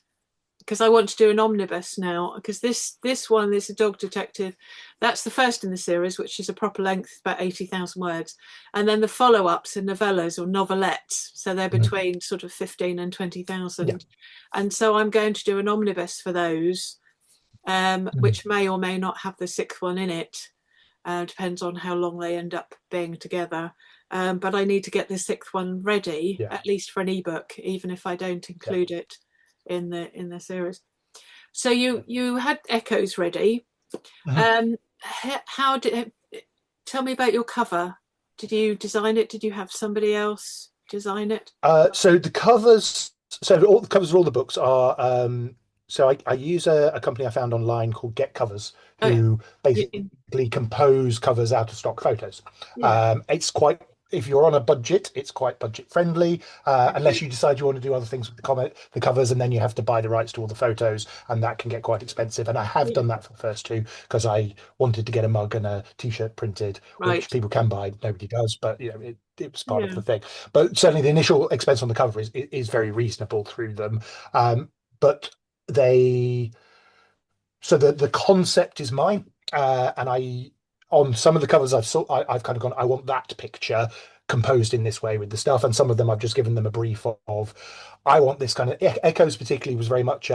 because I want to do an omnibus now. Because this one is a dog detective. That's the first in the series, which is a proper length, about 80,000 words, and then the follow-ups are novellas or novelettes, so they're mhm, between sort of 15 and yeah, 20,000. And so I'm going to do an omnibus for those, mhm, which may or may not have the sixth one in it. Depends on how long they end up being together. But I need to get the sixth one ready, yeah, at least for an ebook, even if I don't yeah, include it in the series. So you yeah. you had echoes ready. Mhm. Um, how did tell me about your cover? Did you design it? Did you have somebody else design it? So the covers, so all the covers of all the books are. So I use a company I found online called Get Covers, Oh yeah, who yeah, basically compose covers out of stock photos. yeah. It's quite, if you're on a budget, it's quite budget friendly, unless Okay. you decide you want to do other things with the covers, and then you have to buy the rights to all the photos, and that can get quite expensive. And I have Yeah. done that for the first two because I wanted to get a mug and a t-shirt printed, which Right. people can buy, nobody does, but it was part of Yeah. the thing. But certainly the initial expense on the cover is very reasonable through them. But they so the concept is mine, and I on some of the covers I've kind of gone, I want that picture composed in this way with the stuff, and some of them I've just given them a brief of I want this kind of Echoes particularly was very much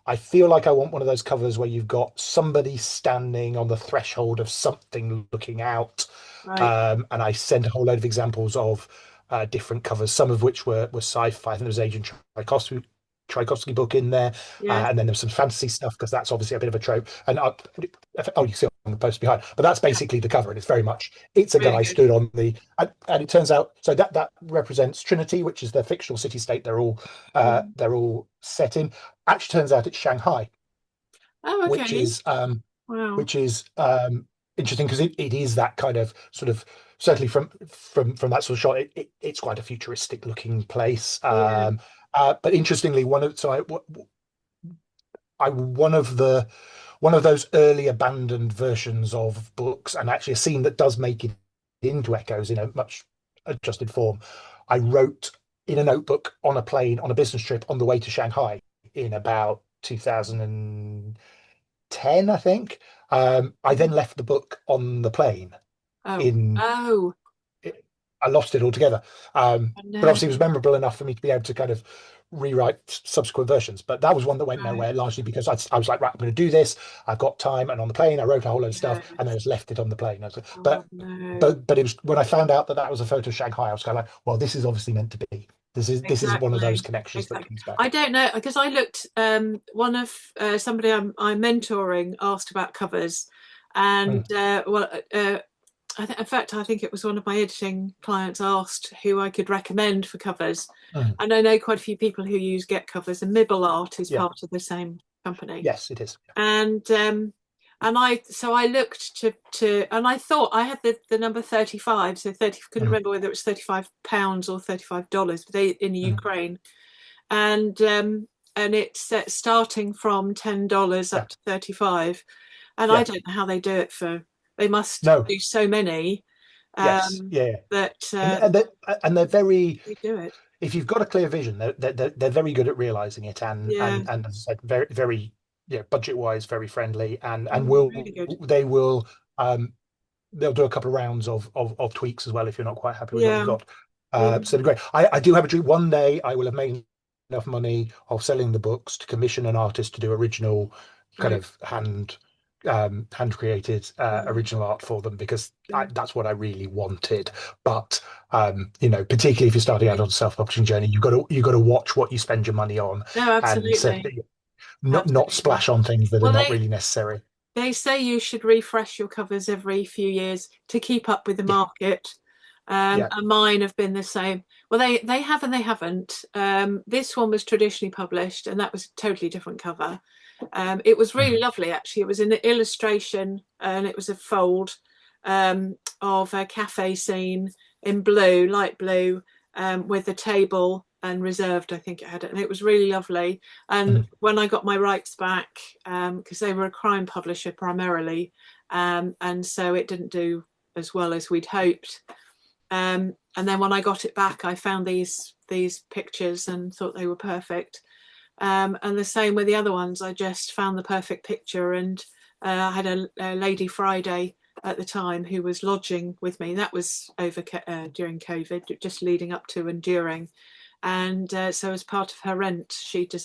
I feel like I want one of those covers where you've got somebody standing on the threshold of something looking out, Right. and I sent a whole load of examples of different covers, some of which were sci-fi. I think there was Agent Tchaikovsky book in there, Yes. and then there's some fantasy stuff because that's obviously a bit of a trope. And you see on the post behind, but that's Yeah. basically the cover, and it's a Really guy good. stood on and it turns out so that represents Trinity, which is the fictional city state Mm. they're all set in. Actually, turns out it's Shanghai, Oh, which okay. is Wow. which is interesting because it is that kind of sort of certainly from that sort of shot it's quite a futuristic looking place. Yeah. But interestingly, one of those early abandoned versions of books, and actually a scene that does make it into Echoes in a much adjusted form. I wrote in a notebook on a plane on a business trip on the way to Shanghai in about 2010, I think. I then left the book on the plane Oh. in Oh. I lost it altogether. Oh, But no. obviously, it was memorable enough for me to be able to kind of rewrite subsequent versions. But that was one that went Right. nowhere, largely because I was like, right, I'm going to do this. I've got time, and on the plane, I wrote a whole load of stuff, and I Yes. just left it on the plane. Oh But no. but it was when I found out that that was a photo of Shanghai, I was kind of like, well, this is obviously meant to be. This is one of those Exactly. connections that Exactly. comes back. I don't know because I looked. One of somebody I'm mentoring asked about covers, Mm, and in fact, I think it was one of my editing clients asked who I could recommend for covers, mm. and I know quite a few people who use Get Covers, and Mibble Art is Yeah, part of the same company, yes, it is. and I looked to and I thought I had the number 35, so 30, couldn't Mm, remember whether it was £35 or $35, but they in the mm. Ukraine, and it's starting from $10 Yeah, up to 35, and I yeah. don't know how they do it for. They must No, do so many yes, um, yeah, yeah. that And they're very they do it. if you've got a clear vision, they're very good at realizing it, Yeah. and as I said, very yeah, budget wise, very friendly, and Mm, really good. they will um they'll do a couple of rounds of tweaks as well if you're not quite happy with what you've Yeah. got. Yeah. So they're great. I do have a dream. One day I will have made enough money of selling the books to commission an artist to do original kind Right. of hand created Mm, original art for them, because yeah. that's what I really wanted. But particularly if you're starting out on a self-publishing journey, you've got to watch what you spend your money on, No, and absolutely. certainly not Absolutely. splash on things that are Well, not really necessary. they say you should refresh your covers every few years to keep up with the Yeah, market. yeah. And mine have been the same. Well, they have and they haven't. This one was traditionally published, and that was a totally different cover. It was really Mhm, lovely, actually. It was an illustration, and it was a fold of a cafe scene in blue, light blue, with a table and reserved, I think it had it, and it was really lovely. And mhm, when I got my rights back, because they were a crime publisher primarily, and so it didn't do as well as we'd hoped. And then when I got it back, I found these pictures and thought they were perfect. And the same with the other ones. I just found the perfect picture, and I had a lady Friday at the time who was lodging with me. That was over during COVID, just leading up to and during. And so, as part of her rent, she did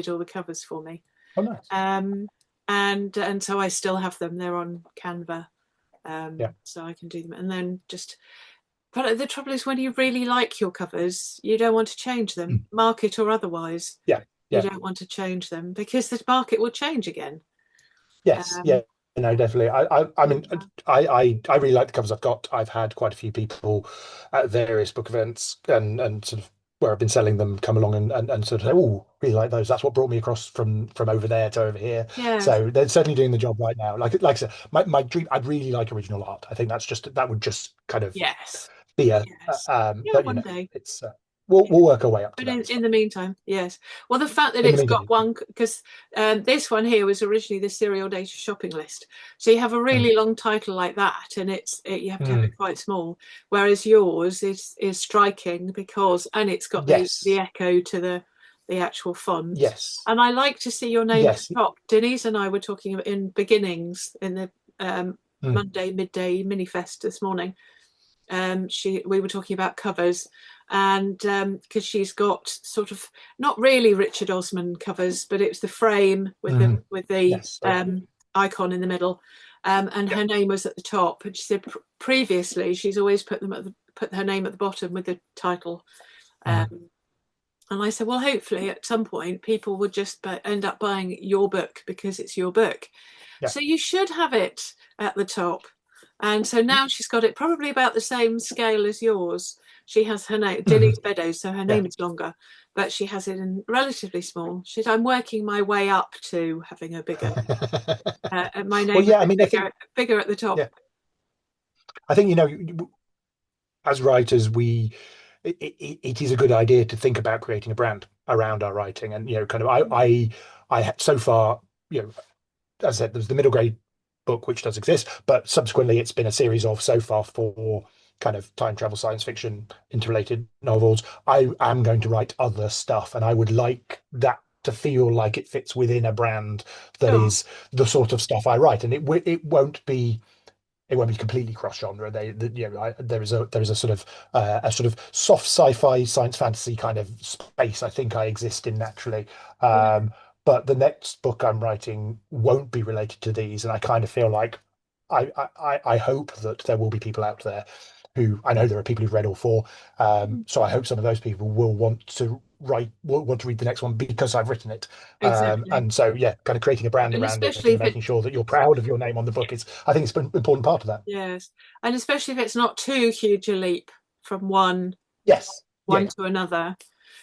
all the covers for me. oh, nice. Um, and so I still have them. They're on Canva, Yeah. so I can do them. And then just, but the trouble is, when you really like your covers, you don't want to change them, Mm. market or otherwise. Yeah. You Yeah. don't want to change them because the market will change again. Yes. Yeah. Um, No, definitely. I mean, I really like the covers I've got. I've had quite a few people at various book events and sort of where I've been selling them come along and sort of say, oh, really like those. That's what brought me across from over there to over here. yes, So they're certainly doing the job right now. Like I said, my dream, I'd really like original art. I think that would just kind of yes, be a, yes. Yeah, but one day. it's Yeah. we'll work our way up to But that. It's in fine. the meantime, yes. Well, the fact that In the it's got meantime, one, because this one here was originally the serial data shopping list. So you have a mm, really long title like that, and you have to have mm, it quite small. Whereas yours is striking because, and it's got the yes, echo to the actual font. yes, And I like to see your name at yes. the top. Denise and I were talking in beginnings in the Mm, Monday midday mini fest this morning. We were talking about covers, and because she's got sort of not really Richard Osman covers, but it was the frame with the mm, with the yes. Oh, yeah. icon in the middle, and Yeah. her name was at the top. And she said previously she's always put her name at the bottom with the title. Mm, Um, and I said, well, hopefully at some point people would just end up buying your book because it's your book. yeah. So you should have it at the top. And so now she's got it probably about the same scale as yours. She has her name, Mhm, Denise Beddoes, so her yeah. name is longer, but she has it in relatively small. I'm working my way up to having a bigger, my Well, name a yeah. I bit mean, I think bigger at the top. yeah. I think as writers, it is a good idea to think about creating a brand around our writing, and kind of so far, as I said, there's the middle grade book, which does exist, but subsequently it's been a series of so far four kind of time travel science fiction interrelated novels. I am going to write other stuff, and I would like that to feel like it fits within a brand that Sure. is the sort of stuff I write, and it won't be completely cross genre. There is a sort of soft sci-fi science fantasy kind of space I think I exist in naturally. Yeah. But the next book I'm writing won't be related to these, and I kind of feel like I hope that there will be people out there who, I know there are people who've read all four. So I hope some of those people will want to read the next one because I've written it. Exactly. And so, yeah, kind of creating a brand And around it especially and if it, making sure that you're proud of your name on the book is, I think, it's an important part of that. yes, and especially if it's not too huge a leap from Yes. Yeah. one Yeah. to another.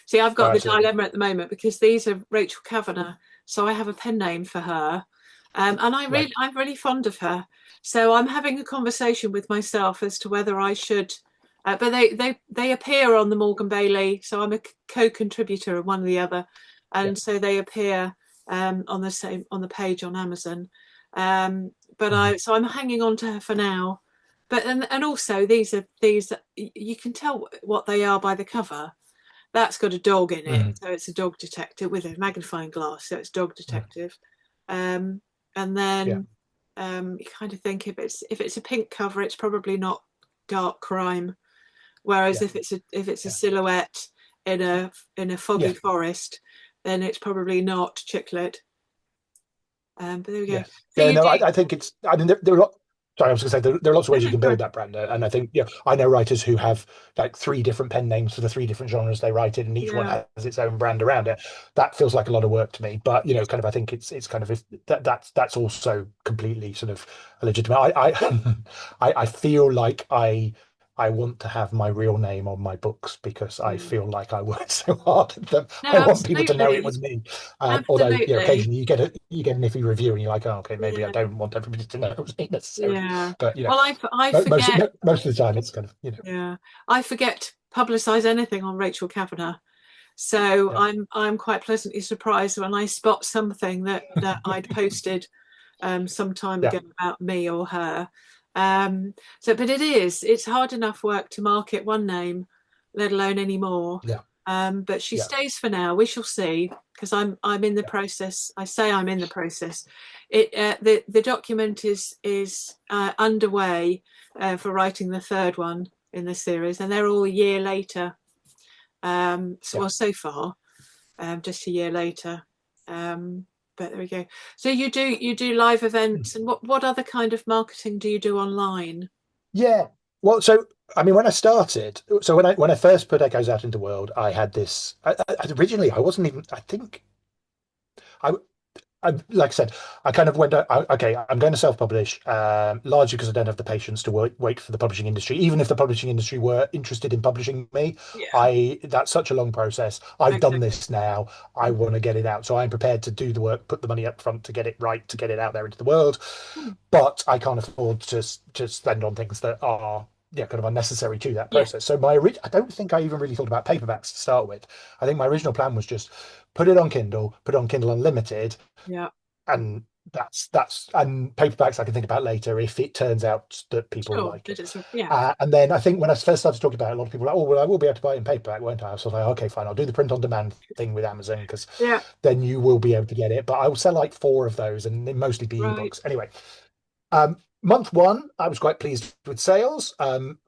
See, I've Oh, got the absolutely. dilemma at the moment because these are Rachel Kavanagh, so I have a pen name for her, and Right. I'm really fond of her. So I'm having a conversation with myself as to whether I should. But they appear on the Morgan Bailey, so I'm a co-contributor of one or the other, Yeah. and so they appear on the same on the page on Amazon. But Mhm. I'm hanging on to her for now. But and also these you can tell what they are by the cover, That's got a dog in it, Mm, so it's a dog detective with a magnifying glass, so it's dog mm, detective. Um, and yeah, then you kind of think if it's a pink cover, it's probably not dark crime. Whereas yeah, if it's a yeah, silhouette in a foggy yeah, forest, then it's probably not chick lit. But there we go. yes, So yeah. you No, do, I think it's. I mean, there are a lot. Sorry, I was going to say there are lots of ways you can sorry. build that brand, and I think I know writers who have like three different pen names for the three different genres they write in, and each one Yeah, has its own brand around it. That feels like a lot of work to me, but kind of I think it's kind of if that's also completely sort of legitimate. I feel like I want to have my real name on my books because I yeah. feel like I worked so hard at them. No, I want people to know it absolutely, was me. Although absolutely. occasionally you get an iffy review and you're like, oh, okay, maybe I Yeah, don't want everybody to know it was me necessarily. yeah. But Well, I most forget. most of the time it's kind of Yeah, I forget to publicise anything on Rachel Kavanagh. So yeah, I'm quite pleasantly surprised when I spot something that I'd posted some time yeah, ago about me or her. So, but it's hard enough work to market one name, let alone any more. yeah, But she yeah, stays for now. We shall see because I'm in the yeah, process. I say I'm in the process. The document is underway for writing the third one in the series, and they're all a year later. yeah. Well, so far, just a year later. But there we go. So you do live Hmm. events, and what other kind of marketing do you do online? Yeah. Well, so I mean, when I started, so when I first put Echoes out into the world, I had this. Originally, I wasn't even. I think I like I said, I kind of went, okay, I'm going to self-publish, largely because I don't have the patience to wait for the publishing industry. Even if the publishing industry were interested in publishing me, Yeah, that's such a long process. I've done exactly. this now. I want to get it out. So I'm prepared to do the work, put the money up front to get it right, to get it out there into the world. Hmm. But I can't afford to spend on things that are kind of unnecessary to that Yeah, process. So I don't think I even really thought about paperbacks to start with. I think my original plan was just put it on Kindle, put it on Kindle Unlimited, yeah, and that's and paperbacks I can think about later if it turns out that people sure. like It it. is. Yeah. And then I think when I first started talking about it, a lot of people were like, oh, well, I will be able to buy it in paperback, won't I? I was like, okay, fine, I'll do the print on demand thing with Amazon because Yeah. then you will be able to get it. But I will sell like four of those and they mostly be Right. ebooks. Anyway, month one, I was quite pleased with sales.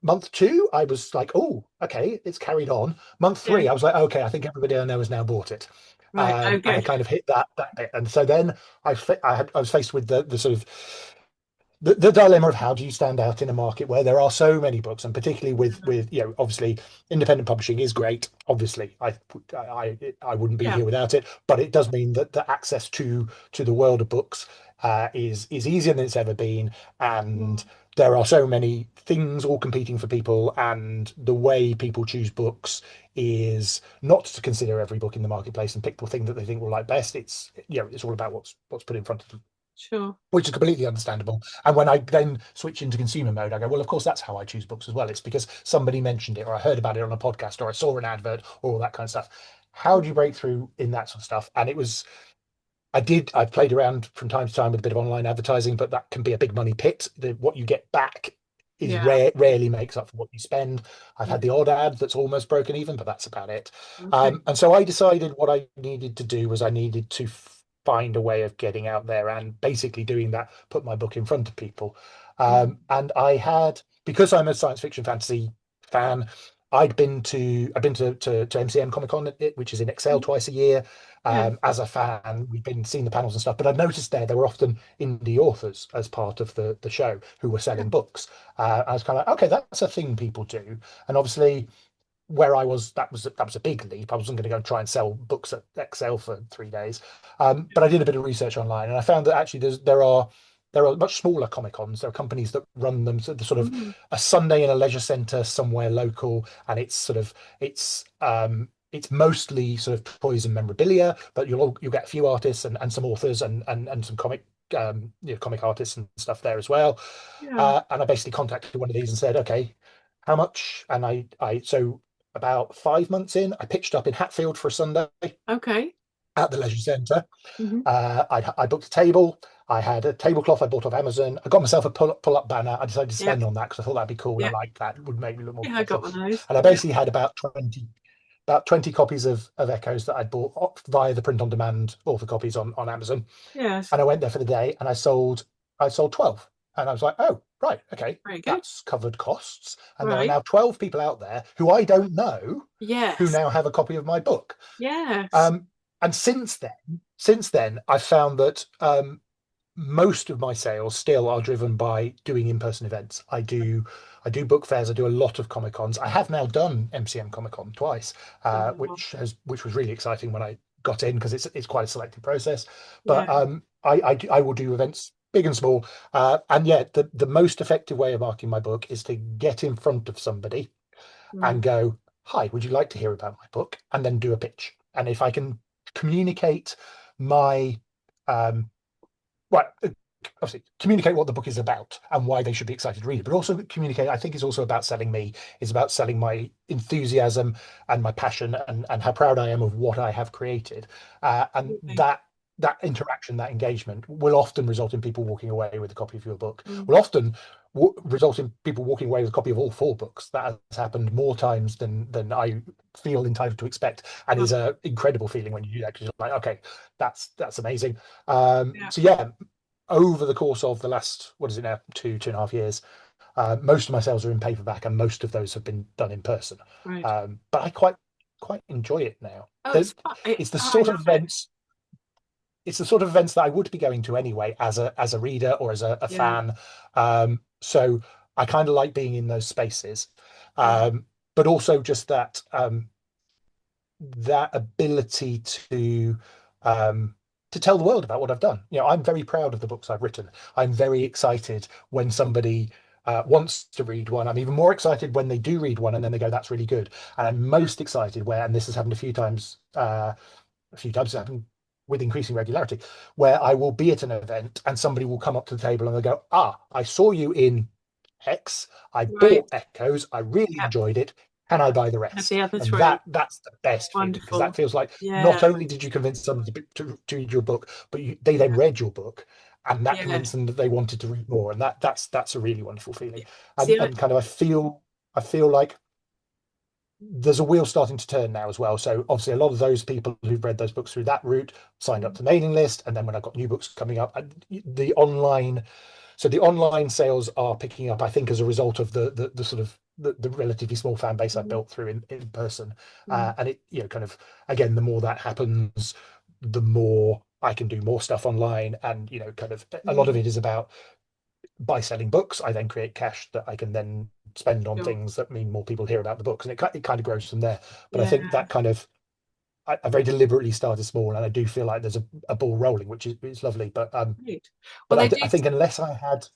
Month two, I was like, oh, okay, it's carried on. Month Yeah. three, I was like, okay, I think everybody I know has now bought it. Right. And I Okay. kind of hit that bit. And so then I was faced with the sort of the dilemma of how do you stand out in a market where there are so many books, and particularly with obviously independent publishing is great. Obviously, I wouldn't be Yeah. here without it, but it does mean that the access to the world of books is easier than it's ever been, and Mm. there are so many things all competing for people, and the way people choose books is not to consider every book in the marketplace and pick the thing that they think will like best. It's all about what's put in front of them, Sure. which is completely understandable. And when I then switch into consumer mode, I go, well, of course, that's how I choose books as well. It's because somebody mentioned it, or I heard about it on a podcast, or I saw an advert, or all that kind of stuff. How do you break through in that sort of stuff? And I've played around from time to time with a bit of online advertising, but that can be a big money pit. What you get back is Yeah. rarely makes up for what you spend. I've Yeah. had the odd ad that's almost broken even, but that's about it. Okay. And so I decided what I needed to do was I needed to find a way of getting out there and basically doing that, put my book in front of people. Mm. And I had, because I'm a science fiction fantasy fan, I've been to MCM Comic Con, which is in Excel Mm. twice a year. Yeah. As a fan, we've been seeing the panels and stuff, but I've noticed there were often indie authors as part of the show who were Yeah. selling books. I was kind of like, okay, that's a thing people do. And obviously, where I was, that was a big leap. I wasn't going to go and try and sell books at Excel for 3 days. But I did a bit of research online, and I found that actually there are much smaller Comic Cons. There are companies that run them, so the sort of Mm. a Sunday in a leisure centre somewhere local, and it's mostly sort of toys and memorabilia, but you'll get a few artists and some authors and some comic artists and stuff there as well. Yeah. And I basically contacted one of these and said, okay, how much? And I so about 5 months in, I pitched up in Hatfield for a Sunday Okay. at the leisure centre. Hmm. I booked a table. I had a tablecloth I bought off Amazon. I got myself a pull-up banner. I decided to Yep. spend on that because I thought that'd be cool and I Yep. liked that. It would make me look more Yeah, I got professional. one of those. And I Yep. basically had about 20. about 20 copies of Echoes that I'd bought via the print on demand author copies on Amazon. Yes. And I went there for the day and I sold 12. And I was like, oh, right, okay, Very good. that's covered costs. And there are Right. now 12 people out there who I don't know who Yes. now have a copy of my book. Yes. Um, and since then, I found that most of my sales still are driven by doing in-person events. I do book fairs. I do a lot of Comic Cons. I have now done MCM Comic Con twice, Wow. which was really exciting when I got in because it's quite a selective process. Yeah. But I will do events big and small, and yeah, the most effective way of marketing my book is to get in front of somebody Mm. and go, "Hi, would you like to hear about my book?" And then do a pitch. And if I can communicate my um, right, obviously communicate what the book is about and why they should be excited to read it, but also communicate. I think it's also about selling me. It's about selling my enthusiasm and my passion and how proud I am of what I have created. And Absolutely. that interaction, that engagement, will often result in people walking away with a copy of your book. Mm. Will often result in people walking away with a copy of all four books. That has happened more times than I feel entitled to expect, and Oh, is an incredible feeling when you do that because you're like, okay, that's amazing. yeah. So yeah, over the course of the last, what is it now, 2.5 years, most of my sales are in paperback, and most of those have been done in person. Right. But I quite enjoy it now. Oh, it's fun. It's the I sort of love it. events. It's the sort of events that I would be going to anyway, as a reader or as a Yeah. fan. So I kind of like being in those spaces, Yeah. but also just that ability um, to tell the world about what I've done. I'm very proud of the books I've written. I'm very excited when somebody wants to read one. I'm even more excited when they do read one and then they go, "That's really good." And I'm Yeah. most excited where, and this has happened a few times, it's happened with increasing regularity, where I will be at an event and somebody will come up to the table and they'll go, "Ah, I saw you in X. I Right. bought Echoes. I really Yeah. enjoyed it. Can I buy the Have rest?" the other And three. that's the best feeling because Wonderful. that feels like Yeah. not only did you convince someone to read your book, but they then read your book, and that Yeah. convinced them that they wanted to read more, and that's a really wonderful feeling. See, And kind of I feel like there's a wheel starting to turn now as well. So obviously, a lot of those people who've read those books through that route signed up to the mailing list, and then when I've got new books coming up, the online sales are picking up, I think, as a result of the sort of the relatively small fan base I've mm, built through in person. mm, And it, kind of, again, the more that happens, the more I can do more stuff online. And, kind of a lot of mm, it is about, by selling books, I then create cash that I can then spend on sure. things that mean more people hear about the books. And it kind of grows from there. But I Yeah. think that kind of, I very deliberately started small, and I do feel like there's a ball rolling, which is lovely. But Great. Well, but they I do. think unless I had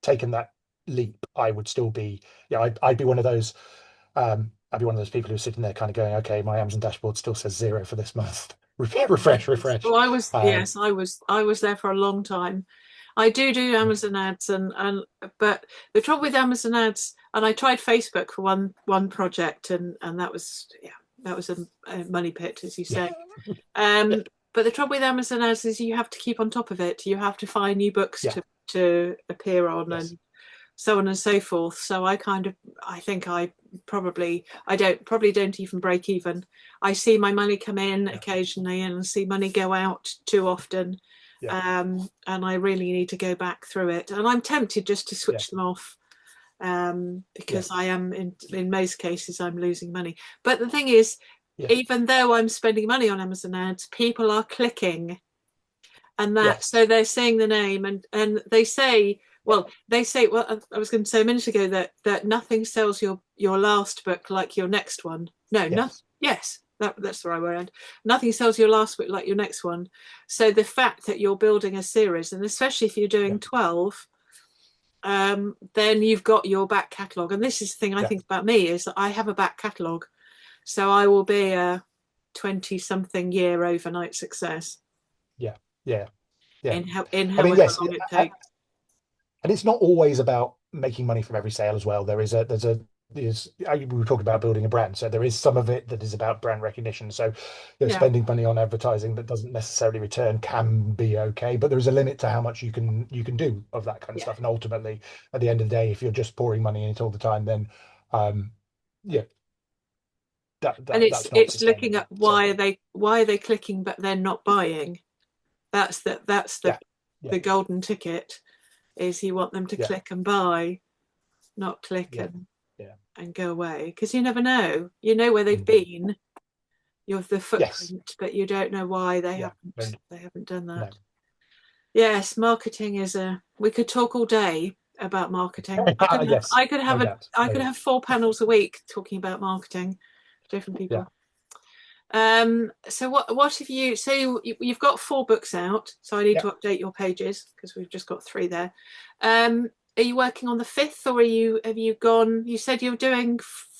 taken that leap, I would still be, I'd be one of those, I'd be one of those people who's sitting there kind of going, okay, my Amazon dashboard still says zero for this month. Refresh, Yes. refresh. Well, I was. Um, Yes, I was there for a long time. I do Amazon ads, and but the trouble with Amazon ads, and I tried Facebook for one project, and that was, yeah, that was a money pit, as you yeah, say. yeah, But the trouble with Amazon ads is you have to keep on top of it. You have to find new books yeah, to appear on, yes, and so on and so forth. So I think I don't even break even. I see my money come in yeah, occasionally and see money go out too often. yeah, And I really need to go back through it. And I'm tempted just to yeah, switch them off, yeah, because I am in most cases I'm losing money. But the thing is, yeah, even though I'm spending money on Amazon ads, people are clicking, and that, yes, so they're saying the name, and they say, well, I was going to say a minute ago that nothing sells your last book like your next one. No, no, yes, yes, that's the right word. Nothing sells your last book like your next one. So the fact that you're building a series, and especially if you're yeah, doing 12, then you've got your back catalogue. And this is the thing I yeah, think about me, is that I have a back catalogue, so I will be a 20 something year overnight success yeah, yeah, yeah. in I mean, however yes, long it takes. and it's not always about making money from every sale as well. We were talking about building a brand, so there is some of it that is about brand recognition. So, Yeah, spending money on advertising that doesn't necessarily return can be okay, but there is a limit to how much you can do of that kind of yeah, stuff. And ultimately, at the end of the day, if you're just pouring money in it all the time, then um, yeah, And that's not it's looking sustainable. at So why are they clicking but they're not buying. That's yeah, yeah, the golden ticket, is you want them to yeah, click and buy, not click yeah, yeah. and go away, because you never know. You know where they've Mm. been, you have the Yes, footprint, but you don't know why yeah, no, they haven't done no. that. Yes, marketing is a. We could talk all day about marketing. Yes, no doubt, I no could doubt. have 4 panels a week talking about marketing, different Yeah, people. So what have you? So you've got 4 books out. So I need yeah. to update your pages because we've just got 3 there. Um, are you working on the 5th, or are you have you gone? You said you were doing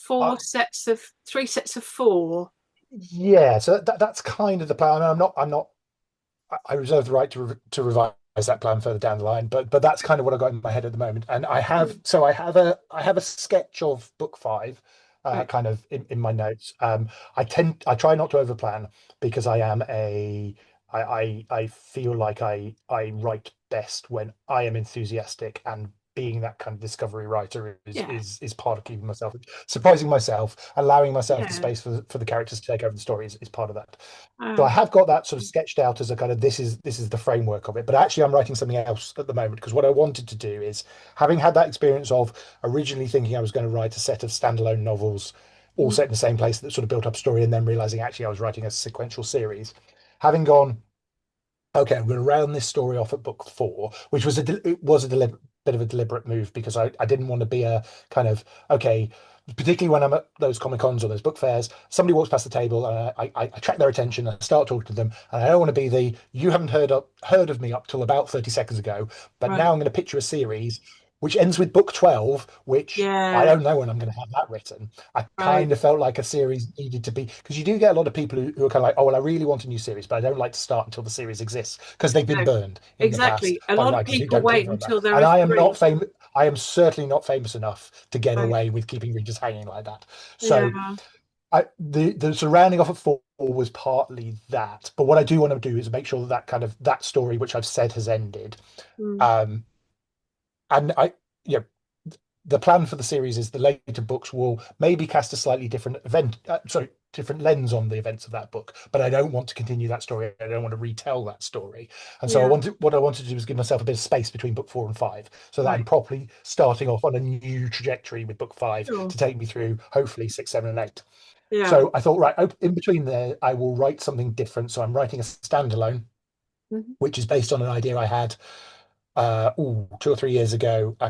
Uh, 3 sets of 4. yeah, so that's kind of the plan. I'm not. I reserve the right to revise that plan further down the line, but that's kind of what I got in my head at the moment. And I have a sketch of book 5, Right. kind of in my notes. I try not to overplan because I feel like I write best when I am enthusiastic, and being that kind of discovery writer Yeah. is part of keeping myself surprising myself, allowing myself the Yeah. space for the characters to take over the story is part of that. So I Oh, have got that sort of sketched out as a kind of this is the framework of it. But actually, I'm writing something else at the moment because what I wanted to do is, having had that experience of originally thinking I was going to write a set of standalone novels all mm, set in the same place that sort of built up story, and then realizing actually I was writing a sequential series. Having gone, okay, I'm going to round this story off at book 4, which was it was a bit of a deliberate move because I didn't want to be a kind of, okay, particularly when I'm at those Comic Cons or those book fairs, somebody walks past the table and I attract their attention and I start talking to them, and I don't want to be the you haven't heard of me up till about 30 seconds ago, but now right. I'm going to picture a series which ends with book 12, which I Yeah. don't know when I'm going to have that written. I Right. kind of felt like a series needed to be, because you do get a lot of people who are kind of like, oh, well, I really want a new series, but I don't like to start until the series exists because they've been No. burned in the past Exactly. A by lot of writers who people don't wait deliver on that. until there And are I am not 3. famous. I am certainly not famous enough to get Right. away with keeping readers hanging like that. So Yeah. the surrounding off at 4 was partly that, but what I do want to do is make sure that that story, which I've said has ended, Mm, um, and you know, the plan for the series is the later books will maybe cast a slightly different different lens on the events of that book. But I don't want to continue that story. I don't want to retell that story. And so yeah. what I wanted to do was give myself a bit of space between book 4 and 5, so that I'm Right. properly starting off on a new trajectory with book 5 Sure. to take me through hopefully 6, 7, and 8. Yeah. So I thought, right, in between there, I will write something different. So I'm writing a standalone, Mhm. which is based on an idea I had 2 or 3 years ago. I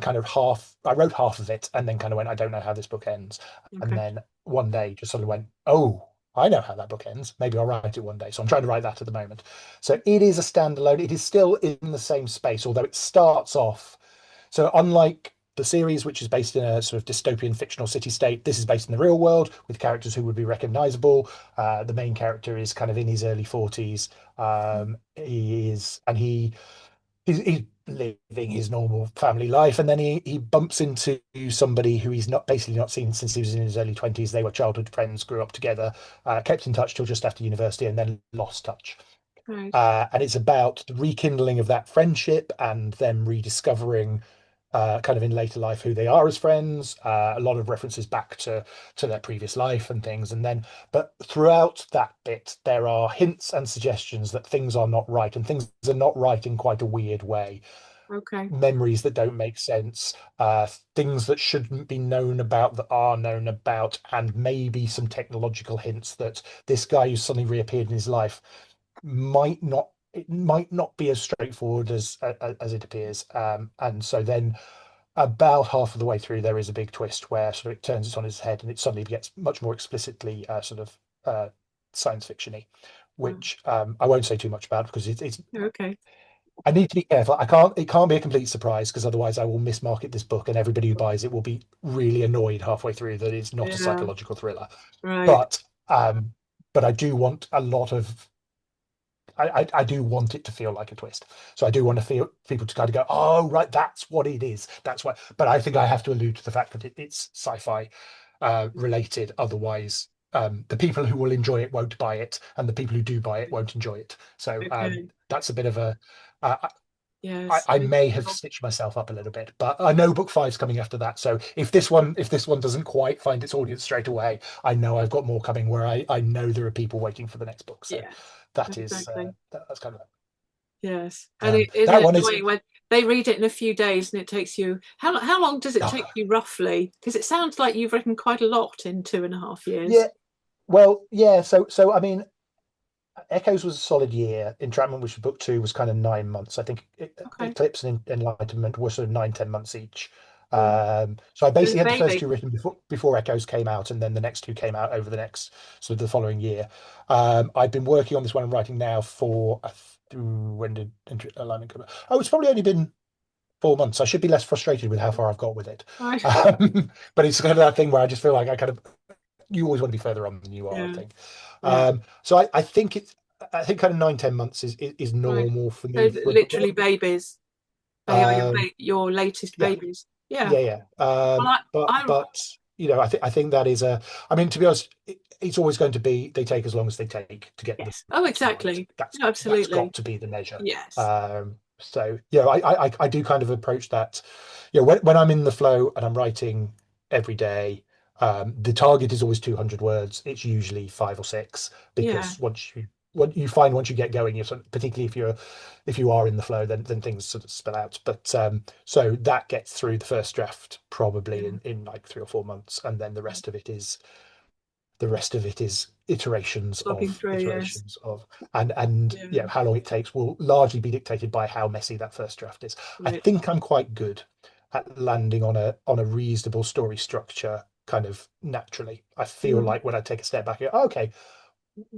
wrote half of it and then kind of went, I don't know how this book ends. And Okay. then one day just sort of went, oh, I know how that book ends. Maybe I'll write it one day. So I'm trying to write that at the moment. So it is a standalone. It is still in the same space, although it starts off. So unlike the series, which is based in a sort of dystopian fictional city state, this is based in the real world with characters who would be recognizable. The main character is kind of in his early 40s. He is, and he's living his normal family life, and then he bumps into somebody who he's not basically not seen since he was in his early 20s. They were childhood friends, grew up together, kept in touch till just after university, and then lost touch. Right. And it's about the rekindling of that friendship and them rediscovering, kind of in later life, who they are as friends. A lot of references back to their previous life and things. And then, but throughout that bit, there are hints and suggestions that things are not right, and things are not right in quite a weird way. Okay. Memories that don't make sense, things that shouldn't be known about that are known about, and maybe some technological hints that this guy who's suddenly reappeared in his life it might not be as straightforward as it appears. And so then about half of the way through, there is a big twist where sort of it turns it on its head and it suddenly gets much more explicitly science fictiony, Oh, which I won't say too much about because it's okay. I need to be careful. It can't be a complete surprise because otherwise I will mismarket this book and everybody who buys it will be really annoyed halfway through that it's not a Yeah. psychological thriller. Right. But I do want a lot of I do want it to feel like a twist. So I do want to feel people to kind of go, oh, right, that's what it is. That's why. But I think I have to allude to the fact that it's sci-fi related. Otherwise, the people who will enjoy it won't buy it, and the people who do buy it won't enjoy it. So Okay. that's a bit of a. Uh, Yes. I may have stitched myself up a little bit, but I know book five's coming after that. So if this one doesn't quite find its audience straight away, I know I've got more coming where I know there are people waiting for the next book. So Yes. that is Exactly. that's kind of Yes. And isn't that it one is annoying when they read it in a few days and it takes you how long does it take you roughly? Because it sounds like you've written quite a lot in 2.5 years. yeah. Well, yeah. So I mean, Echoes was a solid year. Entrapment, which was book two, was kind of 9 months. I think Okay. Eclipse and Enlightenment were sort of 9, 10 months each. Yeah. So I And basically had the first baby. two written before Echoes came out, and then the next two came out over the next sort of the following year. I've been working on this one I'm writing now for when did Alignment come out? Oh, it's probably only been 4 months. I should be less frustrated with how far I've got with it. Right. But it's kind of that thing where I just feel like I kind of you always want to be further on than you are, I Yeah. think. Yeah. So I think I think kind of 9, 10 months is Right. normal for So me for a book. literally babies. They are Um, your latest yeah, babies. Yeah. yeah. Well, I But you know, I think that is a. I mean, to be honest, it's always going to be they take as long as they take to get the yes. Oh, books right. exactly. Yeah, That's absolutely. got to be the measure. Yes. So yeah, I do kind of approach that. You know, when I'm in the flow and I'm writing every day, the target is always 200 words. It's usually 5 or 6 Yeah. because what you find once you get going, particularly if you are in the flow, then things sort of spill out. But so that gets through the first draft probably Yeah. in like 3 or 4 months, and then the rest of it is Slogging through, yes. iterations of and you know Yeah. how long it takes will largely be dictated by how messy that first draft is. I Right. think I'm quite good at landing on a reasonable story structure kind of naturally. I feel Mm. like when I take a step back, I go, okay,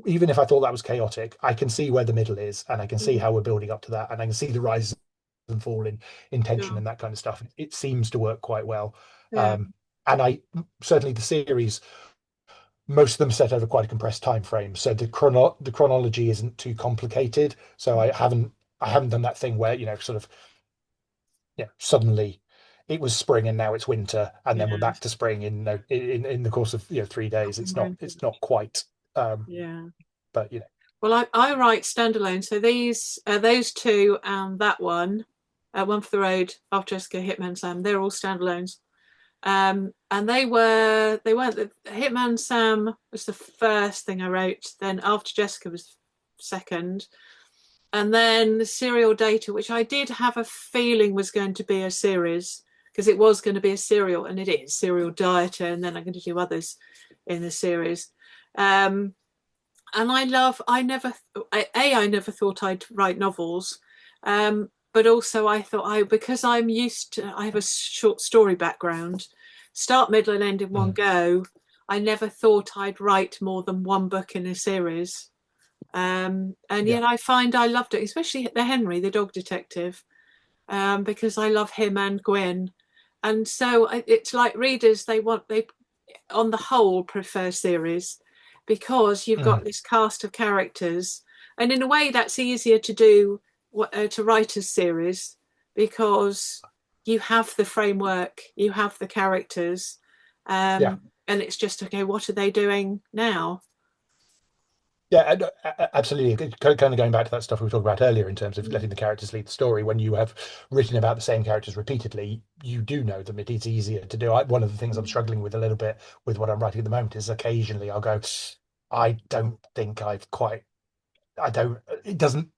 even if I thought that was chaotic, I can see where the middle is, and I can see Mm. how we're building up to that, and I can see the rise and fall in tension Sure. and that kind of stuff. It seems to work quite well. Yeah. Um, and I certainly the series, most of them set over quite a compressed time frame, so the chronology isn't too complicated. So I haven't done that thing where sort of suddenly it was spring and now it's winter and then we're back Yes. to spring in the course of 3 days. It's not quite um, Yeah. but Well, I write standalone. So those two and that one for the road, after Jessica, Hitman Sam, they're all standalones. And they weren't the Hitman Sam was the first thing I wrote. Then After Jessica was second, and then the Serial Data, which I did have a feeling was going to be a series because it was going to be a serial, and it is Serial Dieter, and then I'm going to do others in the series. Um, and I never thought I'd write novels, but also I thought because I have a short story background, start, middle, and end in one Mm, go. I never thought I'd write more than one book in a series. And yeah, yet I find I loved it, especially the Henry, the dog detective, because I love him and Gwen. And so it's like readers, they on the whole prefer series because you've got mm, this cast of characters, and in a way that's easier to do to write a series because you have the framework, you have the characters, yeah. and it's just okay, what are they doing now? Yeah, absolutely. Kind of going back to that stuff we were talking about earlier in terms of Mm. letting the characters lead the story. When you have written about the same characters repeatedly, you do know them. It is easier to do. One of the things I'm struggling with a little bit with what I'm writing at the moment is occasionally I'll go, I don't think I've quite, I don't, it doesn't,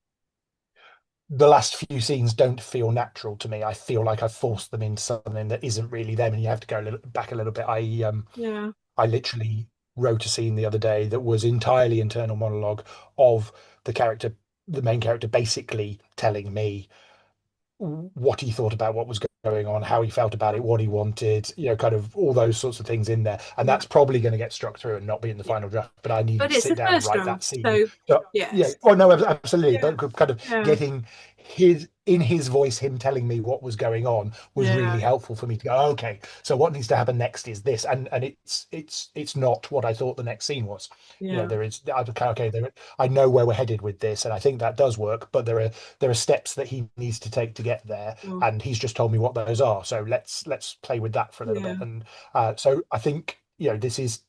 the last few scenes don't feel natural to me. I feel like I've forced them into something that isn't really them, and you have to go back a little bit. Yeah. I literally wrote a scene the other day that was entirely internal monologue of the character, the main character, basically telling me what he thought about what was going on, how he felt about it, what he wanted, kind of all those sorts of things in there. And Yeah. that's probably going to get struck through and not be in the Yeah. final draft. But I needed But to it's sit the down and first write draft, that scene. so So yeah, yes. oh no, absolutely. Yeah. But kind of Yeah. getting his voice, him telling me what was going on was Yeah. really helpful for me to go, okay, so what needs to happen next is this. And it's not what I thought the next scene was. Yeah. There is okay, I know where we're headed with this, and I think that does work, but there are steps that he needs to take to get there, Sure. and he's just told me what those are. So let's play with that for a little Yeah. bit. And so I think this is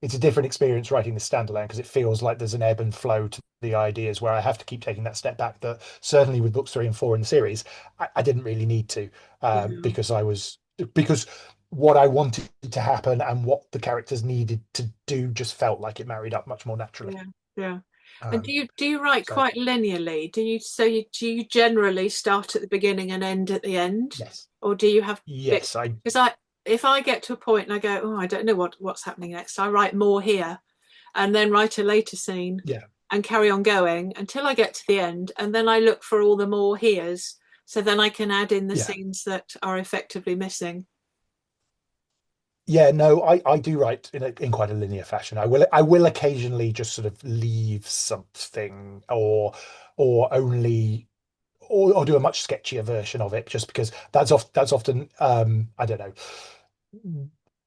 it's a different experience writing the standalone because it feels like there's an ebb and flow to the ideas where I have to keep taking that step back. That certainly with books 3 and 4 in the series, I didn't really need to, Yeah, because what I wanted to happen and what the characters needed to do just felt like it married up much more naturally. yeah, yeah. And Um, do you write so quite linearly? Do you generally start at the beginning and end at the end, yes, or do you have bits? yes, I Because if I get to a point and I go, oh, I don't know what's happening next, I write more here, and then write a later scene, yeah, and carry on going until I get to the end, and then I look for all the more here's, so then I can add in the yeah. scenes that are effectively missing. Yeah, no, I do write in quite a linear fashion. I will occasionally just sort of leave something or only or do a much sketchier version of it just because that's often I don't know,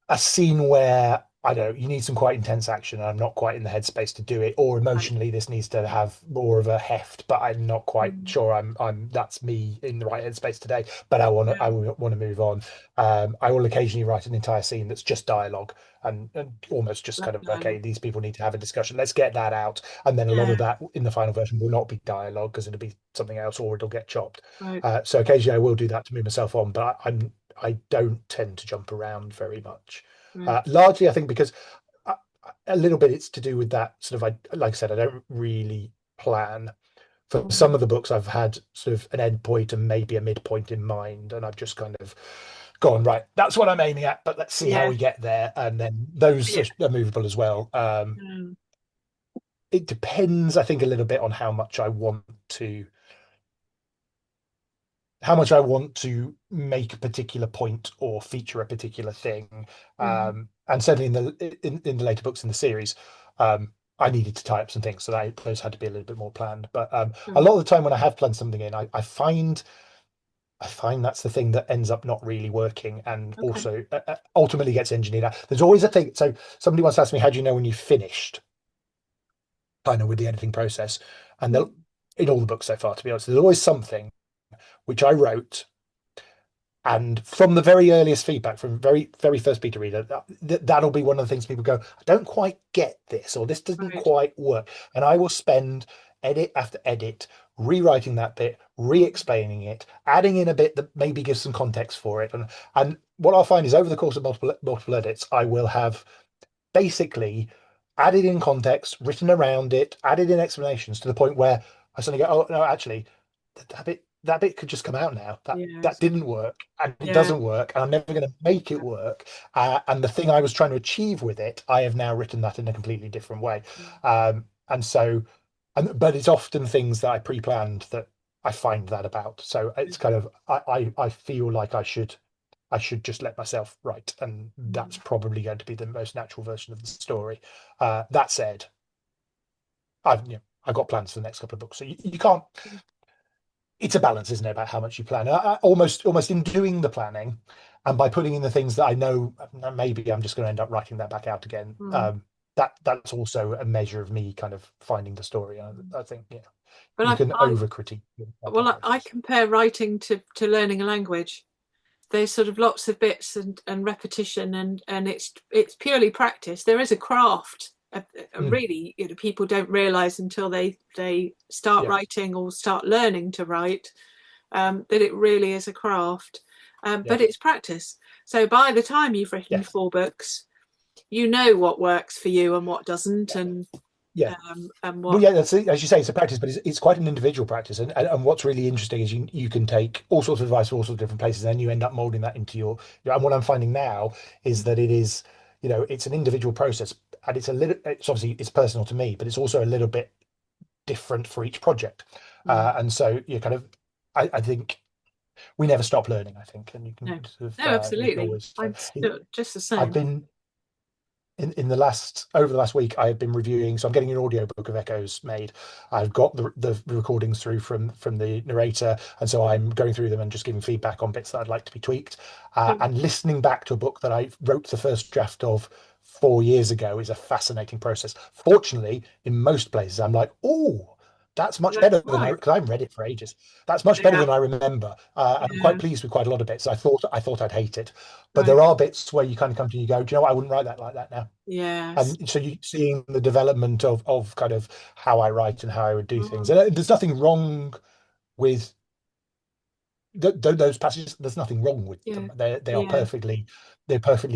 a scene where I don't know, you need some quite intense action and I'm not quite in the headspace to do it, or Right. emotionally this needs to have more of a heft, but I'm not quite Mm. sure I'm that's me in the right headspace today. But I Yeah. want to move on. I will occasionally write an entire scene that's just dialogue and almost just Love kind of okay, dialogue. these people need to have a discussion. Let's get that out, and then a lot Yeah. of that in the final version will not be dialogue because it'll be something else or it'll get chopped. Right. So occasionally I will do that to move myself on, but I don't tend to jump around very much. Right. Largely, I think because a, a little bit it's to do with that sort of, like I said, I don't really plan. For some Mm. of the books, I've had sort of an end point and maybe a midpoint in mind, and I've just kind of gone, right, that's what I'm aiming at, but let's see how Yeah. we get there. And then those Yeah. are movable as well. Mm. It depends, I think, a little bit on to how much I want to make a particular point or feature a particular thing. Mm. And certainly in the later books in the series, I needed to tie up some things, so those had to be a little bit more planned. But a Mm. lot of the time when I have planned something in, I find that's the thing that ends up not really working, and Okay. also ultimately gets engineered out. There's always a thing. So somebody once asked me, "How do you know when you've finished?" Kind of with the editing process, and Mm. in all the books so far, to be honest, there's always something which I wrote. And from the very earliest feedback, from very, very first beta reader, that'll be one of the things people go, I don't quite get this, or this doesn't Right. quite work. And I will spend edit after edit rewriting that bit, Mm. re-explaining it, adding in a bit that maybe gives some context for it. And what I'll find is over the course of multiple edits, I will have basically added in context, written around it, added in explanations to the point where I suddenly go, oh no, actually, that bit could just come out now. That Yes. didn't work, and it Yeah. doesn't work, and I'm never going to make it work. And the thing I was trying to achieve with it, I have now written that in a completely different way. And so, but it's often things that I pre-planned that I find that about. So it's kind of I feel like I should just let myself write, and that's Mm. probably going to be the most natural version of the story. That said, I've got plans for the next couple of books, so you can't. It's a balance, isn't it, about how much you plan? Almost in doing the planning, and by putting in the things that I know maybe I'm just going to end up writing that back out again. Mm. That's also a measure of me kind of finding the story. I think But you can I over critique the writing well, I process. compare writing to learning a language. There's sort of lots of bits and repetition, and it's purely practice. There is a craft. Mm, Really, people don't realize until they start yeah, writing or start learning to write, that it really is a craft. yeah, But it's practice. So by the time you've written yes, 4 books, you know what works for you and what doesn't, yeah, yeah. and Well, what. yeah, that's as you say, it's a practice, but it's quite an individual practice. And what's really interesting is you can take all sorts of advice from all sorts of different places, and then you end up molding that into And what I'm finding now is that it is, it's an individual process, and it's obviously it's personal to me, but it's also a little bit different for each project. Mm, And so you kind of, I think we never stop learning. I think, and you no, can sort no, of, you can absolutely. always. I'm still just the I've same. been in the last over the last week I have been reviewing, so I'm getting an audiobook of echoes made. I've got the recordings through from the narrator, and so I'm going through them and just giving feedback on bits that I'd like to be tweaked, and listening back to a book that I wrote the first draft of 4 years ago is a fascinating process. Fortunately, in most places I'm like, oh, That's much That's better than right. because I haven't read it for ages. That's much better Yeah, than I remember. And I'm yeah, quite pleased with quite a lot of bits. I thought I'd hate it, but right. there are bits where you kind of come to and you go, do you know what? I wouldn't write that like that now. Yes. And so you seeing the development of kind of how I write and how I would do things. Mm, And there's nothing wrong with those passages. There's nothing wrong with yeah, them. They are yeah. perfectly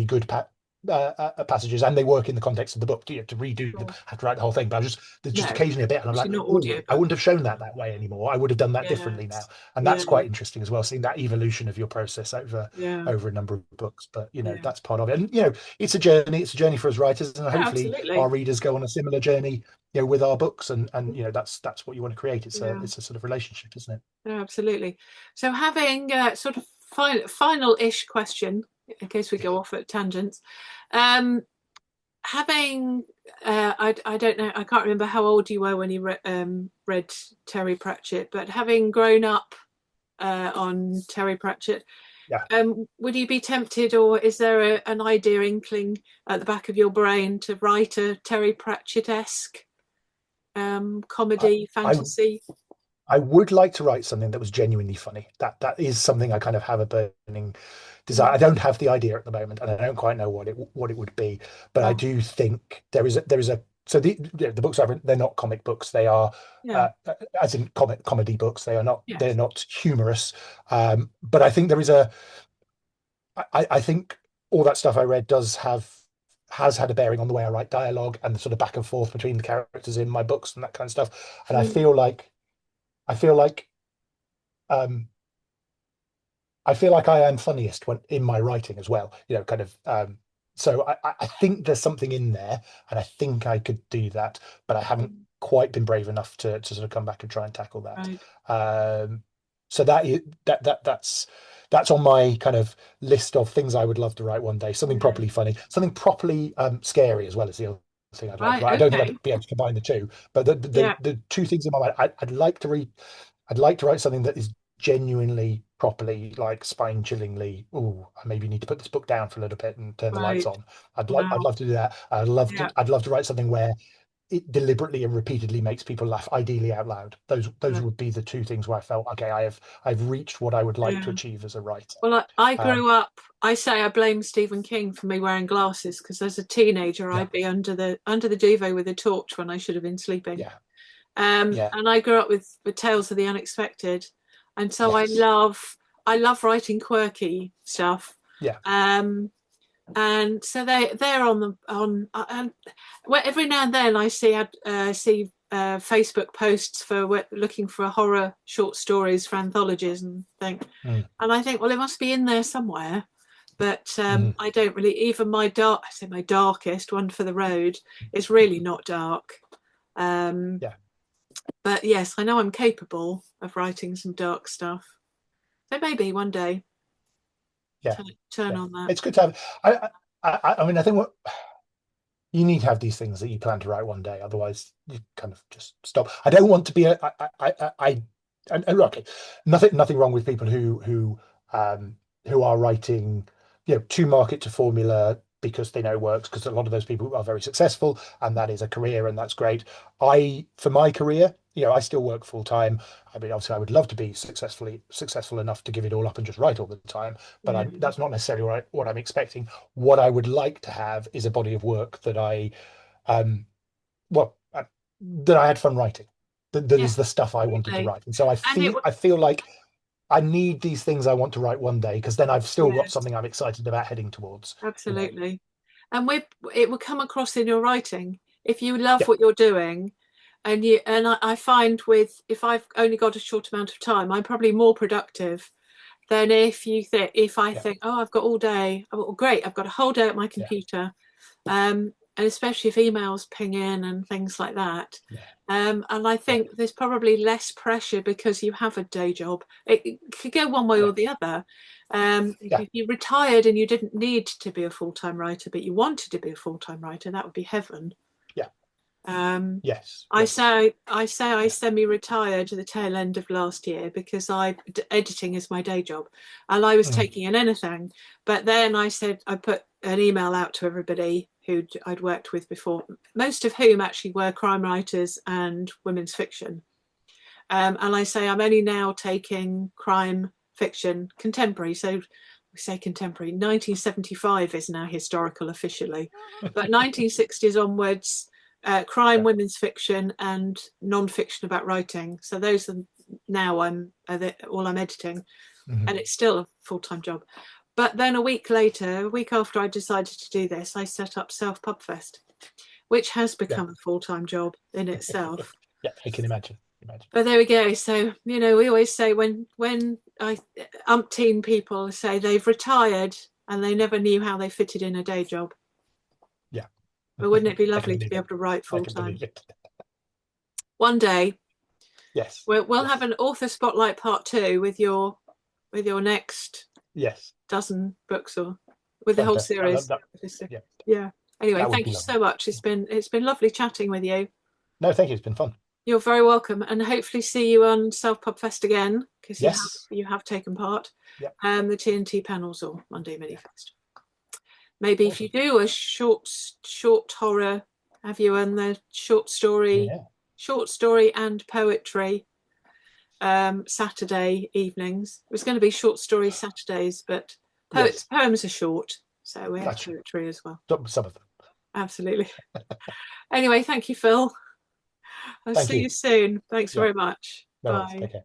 good passages, and they work in the context of the book. To redo them, Sure. have to write the whole thing. But there's just No, occasionally a bit, and I'm like, obviously not oh, I audiobook. wouldn't have shown that way anymore. I would have done that differently now, Yes. and Yeah, that's quite interesting as well. Seeing that evolution of your process yeah, over a number of books. But yeah. that's part of it. And it's a journey. It's a journey for us writers, and Yeah, hopefully our absolutely. readers go on a similar journey. With our books, and that's what you want to create. Yeah, It's a sort of relationship, isn't it? yeah, absolutely. So having sort of final-ish question, in case we go off at tangents. Um, having I don't know, I can't remember how old you were when you read Terry Pratchett, but having grown up on Terry Pratchett, Yeah. would you be tempted, or is there an idea inkling at the back of your brain to write a Terry Pratchett-esque I, comedy I fantasy? I would like to write something that was genuinely funny. That is something I kind of have a burning desire. I Mm, don't have the idea at the moment, and I don't quite know what it would be. But I right. do think there is a so the books I've written, they're not comic books. They are Yeah. uh, as in comedy books. They're Yes. not humorous. But I think there is a I think all that stuff I read has had a bearing on the way I write dialogue and the sort of back and forth between the characters in my books and that kind of stuff. And Mm, I feel like um, I feel like I am funniest when in my writing as well. Kind of. So I think there's something in there, and I think I could do that, but I haven't mm, quite been brave enough to sort of come back and try and tackle that. right. Um, so that's on my kind of list of things I would love to write one day. Something Yeah. properly funny, something properly scary as well as the other thing I'd like to Right. write. I don't think Okay. I'd be able to combine the two, but Yeah. the two things in my mind, I'd like to read. I'd like to write something that is genuinely, properly, like spine-chillingly. Oh, I maybe need to put this book down for a little bit and turn the lights Right. on. I'd Wow. love to do that. Yeah. I'd love to write something where it deliberately and repeatedly makes people laugh, ideally out loud. Those Right. would be the two things where I felt, okay, I've reached what I would like to Yeah. achieve as a writer. Well, I Um, grew up. I say I blame Stephen King for me wearing glasses because as a teenager yeah, I'd be under the duvet with a torch when I should have been sleeping. yeah, yeah, And I grew up with Tales of the Unexpected, and so yes, I love writing quirky stuff. yeah, Um, and so they're on the on and every now and then I see Facebook posts for looking for horror short stories for anthologies mm, and I think, well, it must be in there somewhere. But mhm, I don't really, even I say my darkest one for the road is really not dark. Um, yeah, but yes, I know I'm capable of writing some dark stuff. So maybe one day yeah, turn yeah. on that. It's good to have. I mean, I think what you need to have these things that you plan to write one day. Otherwise, you kind of just stop. I don't want to be and look, nothing wrong with people who are writing, to market to formula because they know it works. Because a lot of those people are very successful, and that is a career, and that's great. For my career, I still work full time. I mean, obviously, I would love to be successful enough to give it all up and just write all the time. But Yeah. that's not necessarily what I'm expecting. What I would like to have is a body of work that um, well, that I had fun writing. That Yeah, is the stuff I wanted to absolutely. write. And so And it I feel like I need these things I want to write one day because then I've still got yes, something I'm excited about heading towards. You know, absolutely. And it will come across in your writing if you love yeah, what you're doing. I find with if I've only got a short amount of time, I'm probably more productive than if I yeah, think, oh, I've got all day. Oh, great, I've got a whole day at my yeah, computer. And especially if emails ping in and things like that. yeah, And I yeah, think there's probably less pressure because you have a day job. It could go one way yeah, or the other. yeah, If you retired and you didn't need to be a full-time writer, but you wanted to be a full-time writer, that would be heaven. yeah, Um, yes, yes, I yeah, semi-retired at the tail end of last year because editing is my day job, and I was mm, taking in anything. But then I put an email out to everybody who I'd worked with before, most of whom actually were crime writers and women's fiction. And I say I'm only now taking crime fiction contemporary. So we say contemporary. 1975 is now historical officially, but 1960s onwards, crime, Yeah. women's fiction, and non-fiction about writing. So those are now all I'm editing, and it's still a full-time job. But then a week after I decided to do this, I set up Self Pub Fest, which has become a full-time job in itself. Yeah, I can imagine. But there we go. So, we always say when umpteen people say they've retired and they never knew how they fitted in a day job. Yeah. But wouldn't it be lovely to be able to write full time? One day, yes, we'll have an author spotlight part 2 with your next dozen books, or with the whole series. Yeah. Anyway, thank you so much. It's been lovely chatting with you. No, thank you. It's been fun. You're very welcome, and hopefully see you on Self Pub Fest again, because you have taken part. Yeah. The TNT panels or Monday Mini Fest. Maybe if you do a short horror, have you, and the short story and poetry Saturday evenings. It was going to be short story Saturdays, but poems are short, so we have poetry as well. Some of them. Absolutely. Anyway, thank you, Phil. I'll see you soon. Thanks very much. Bye. Take care.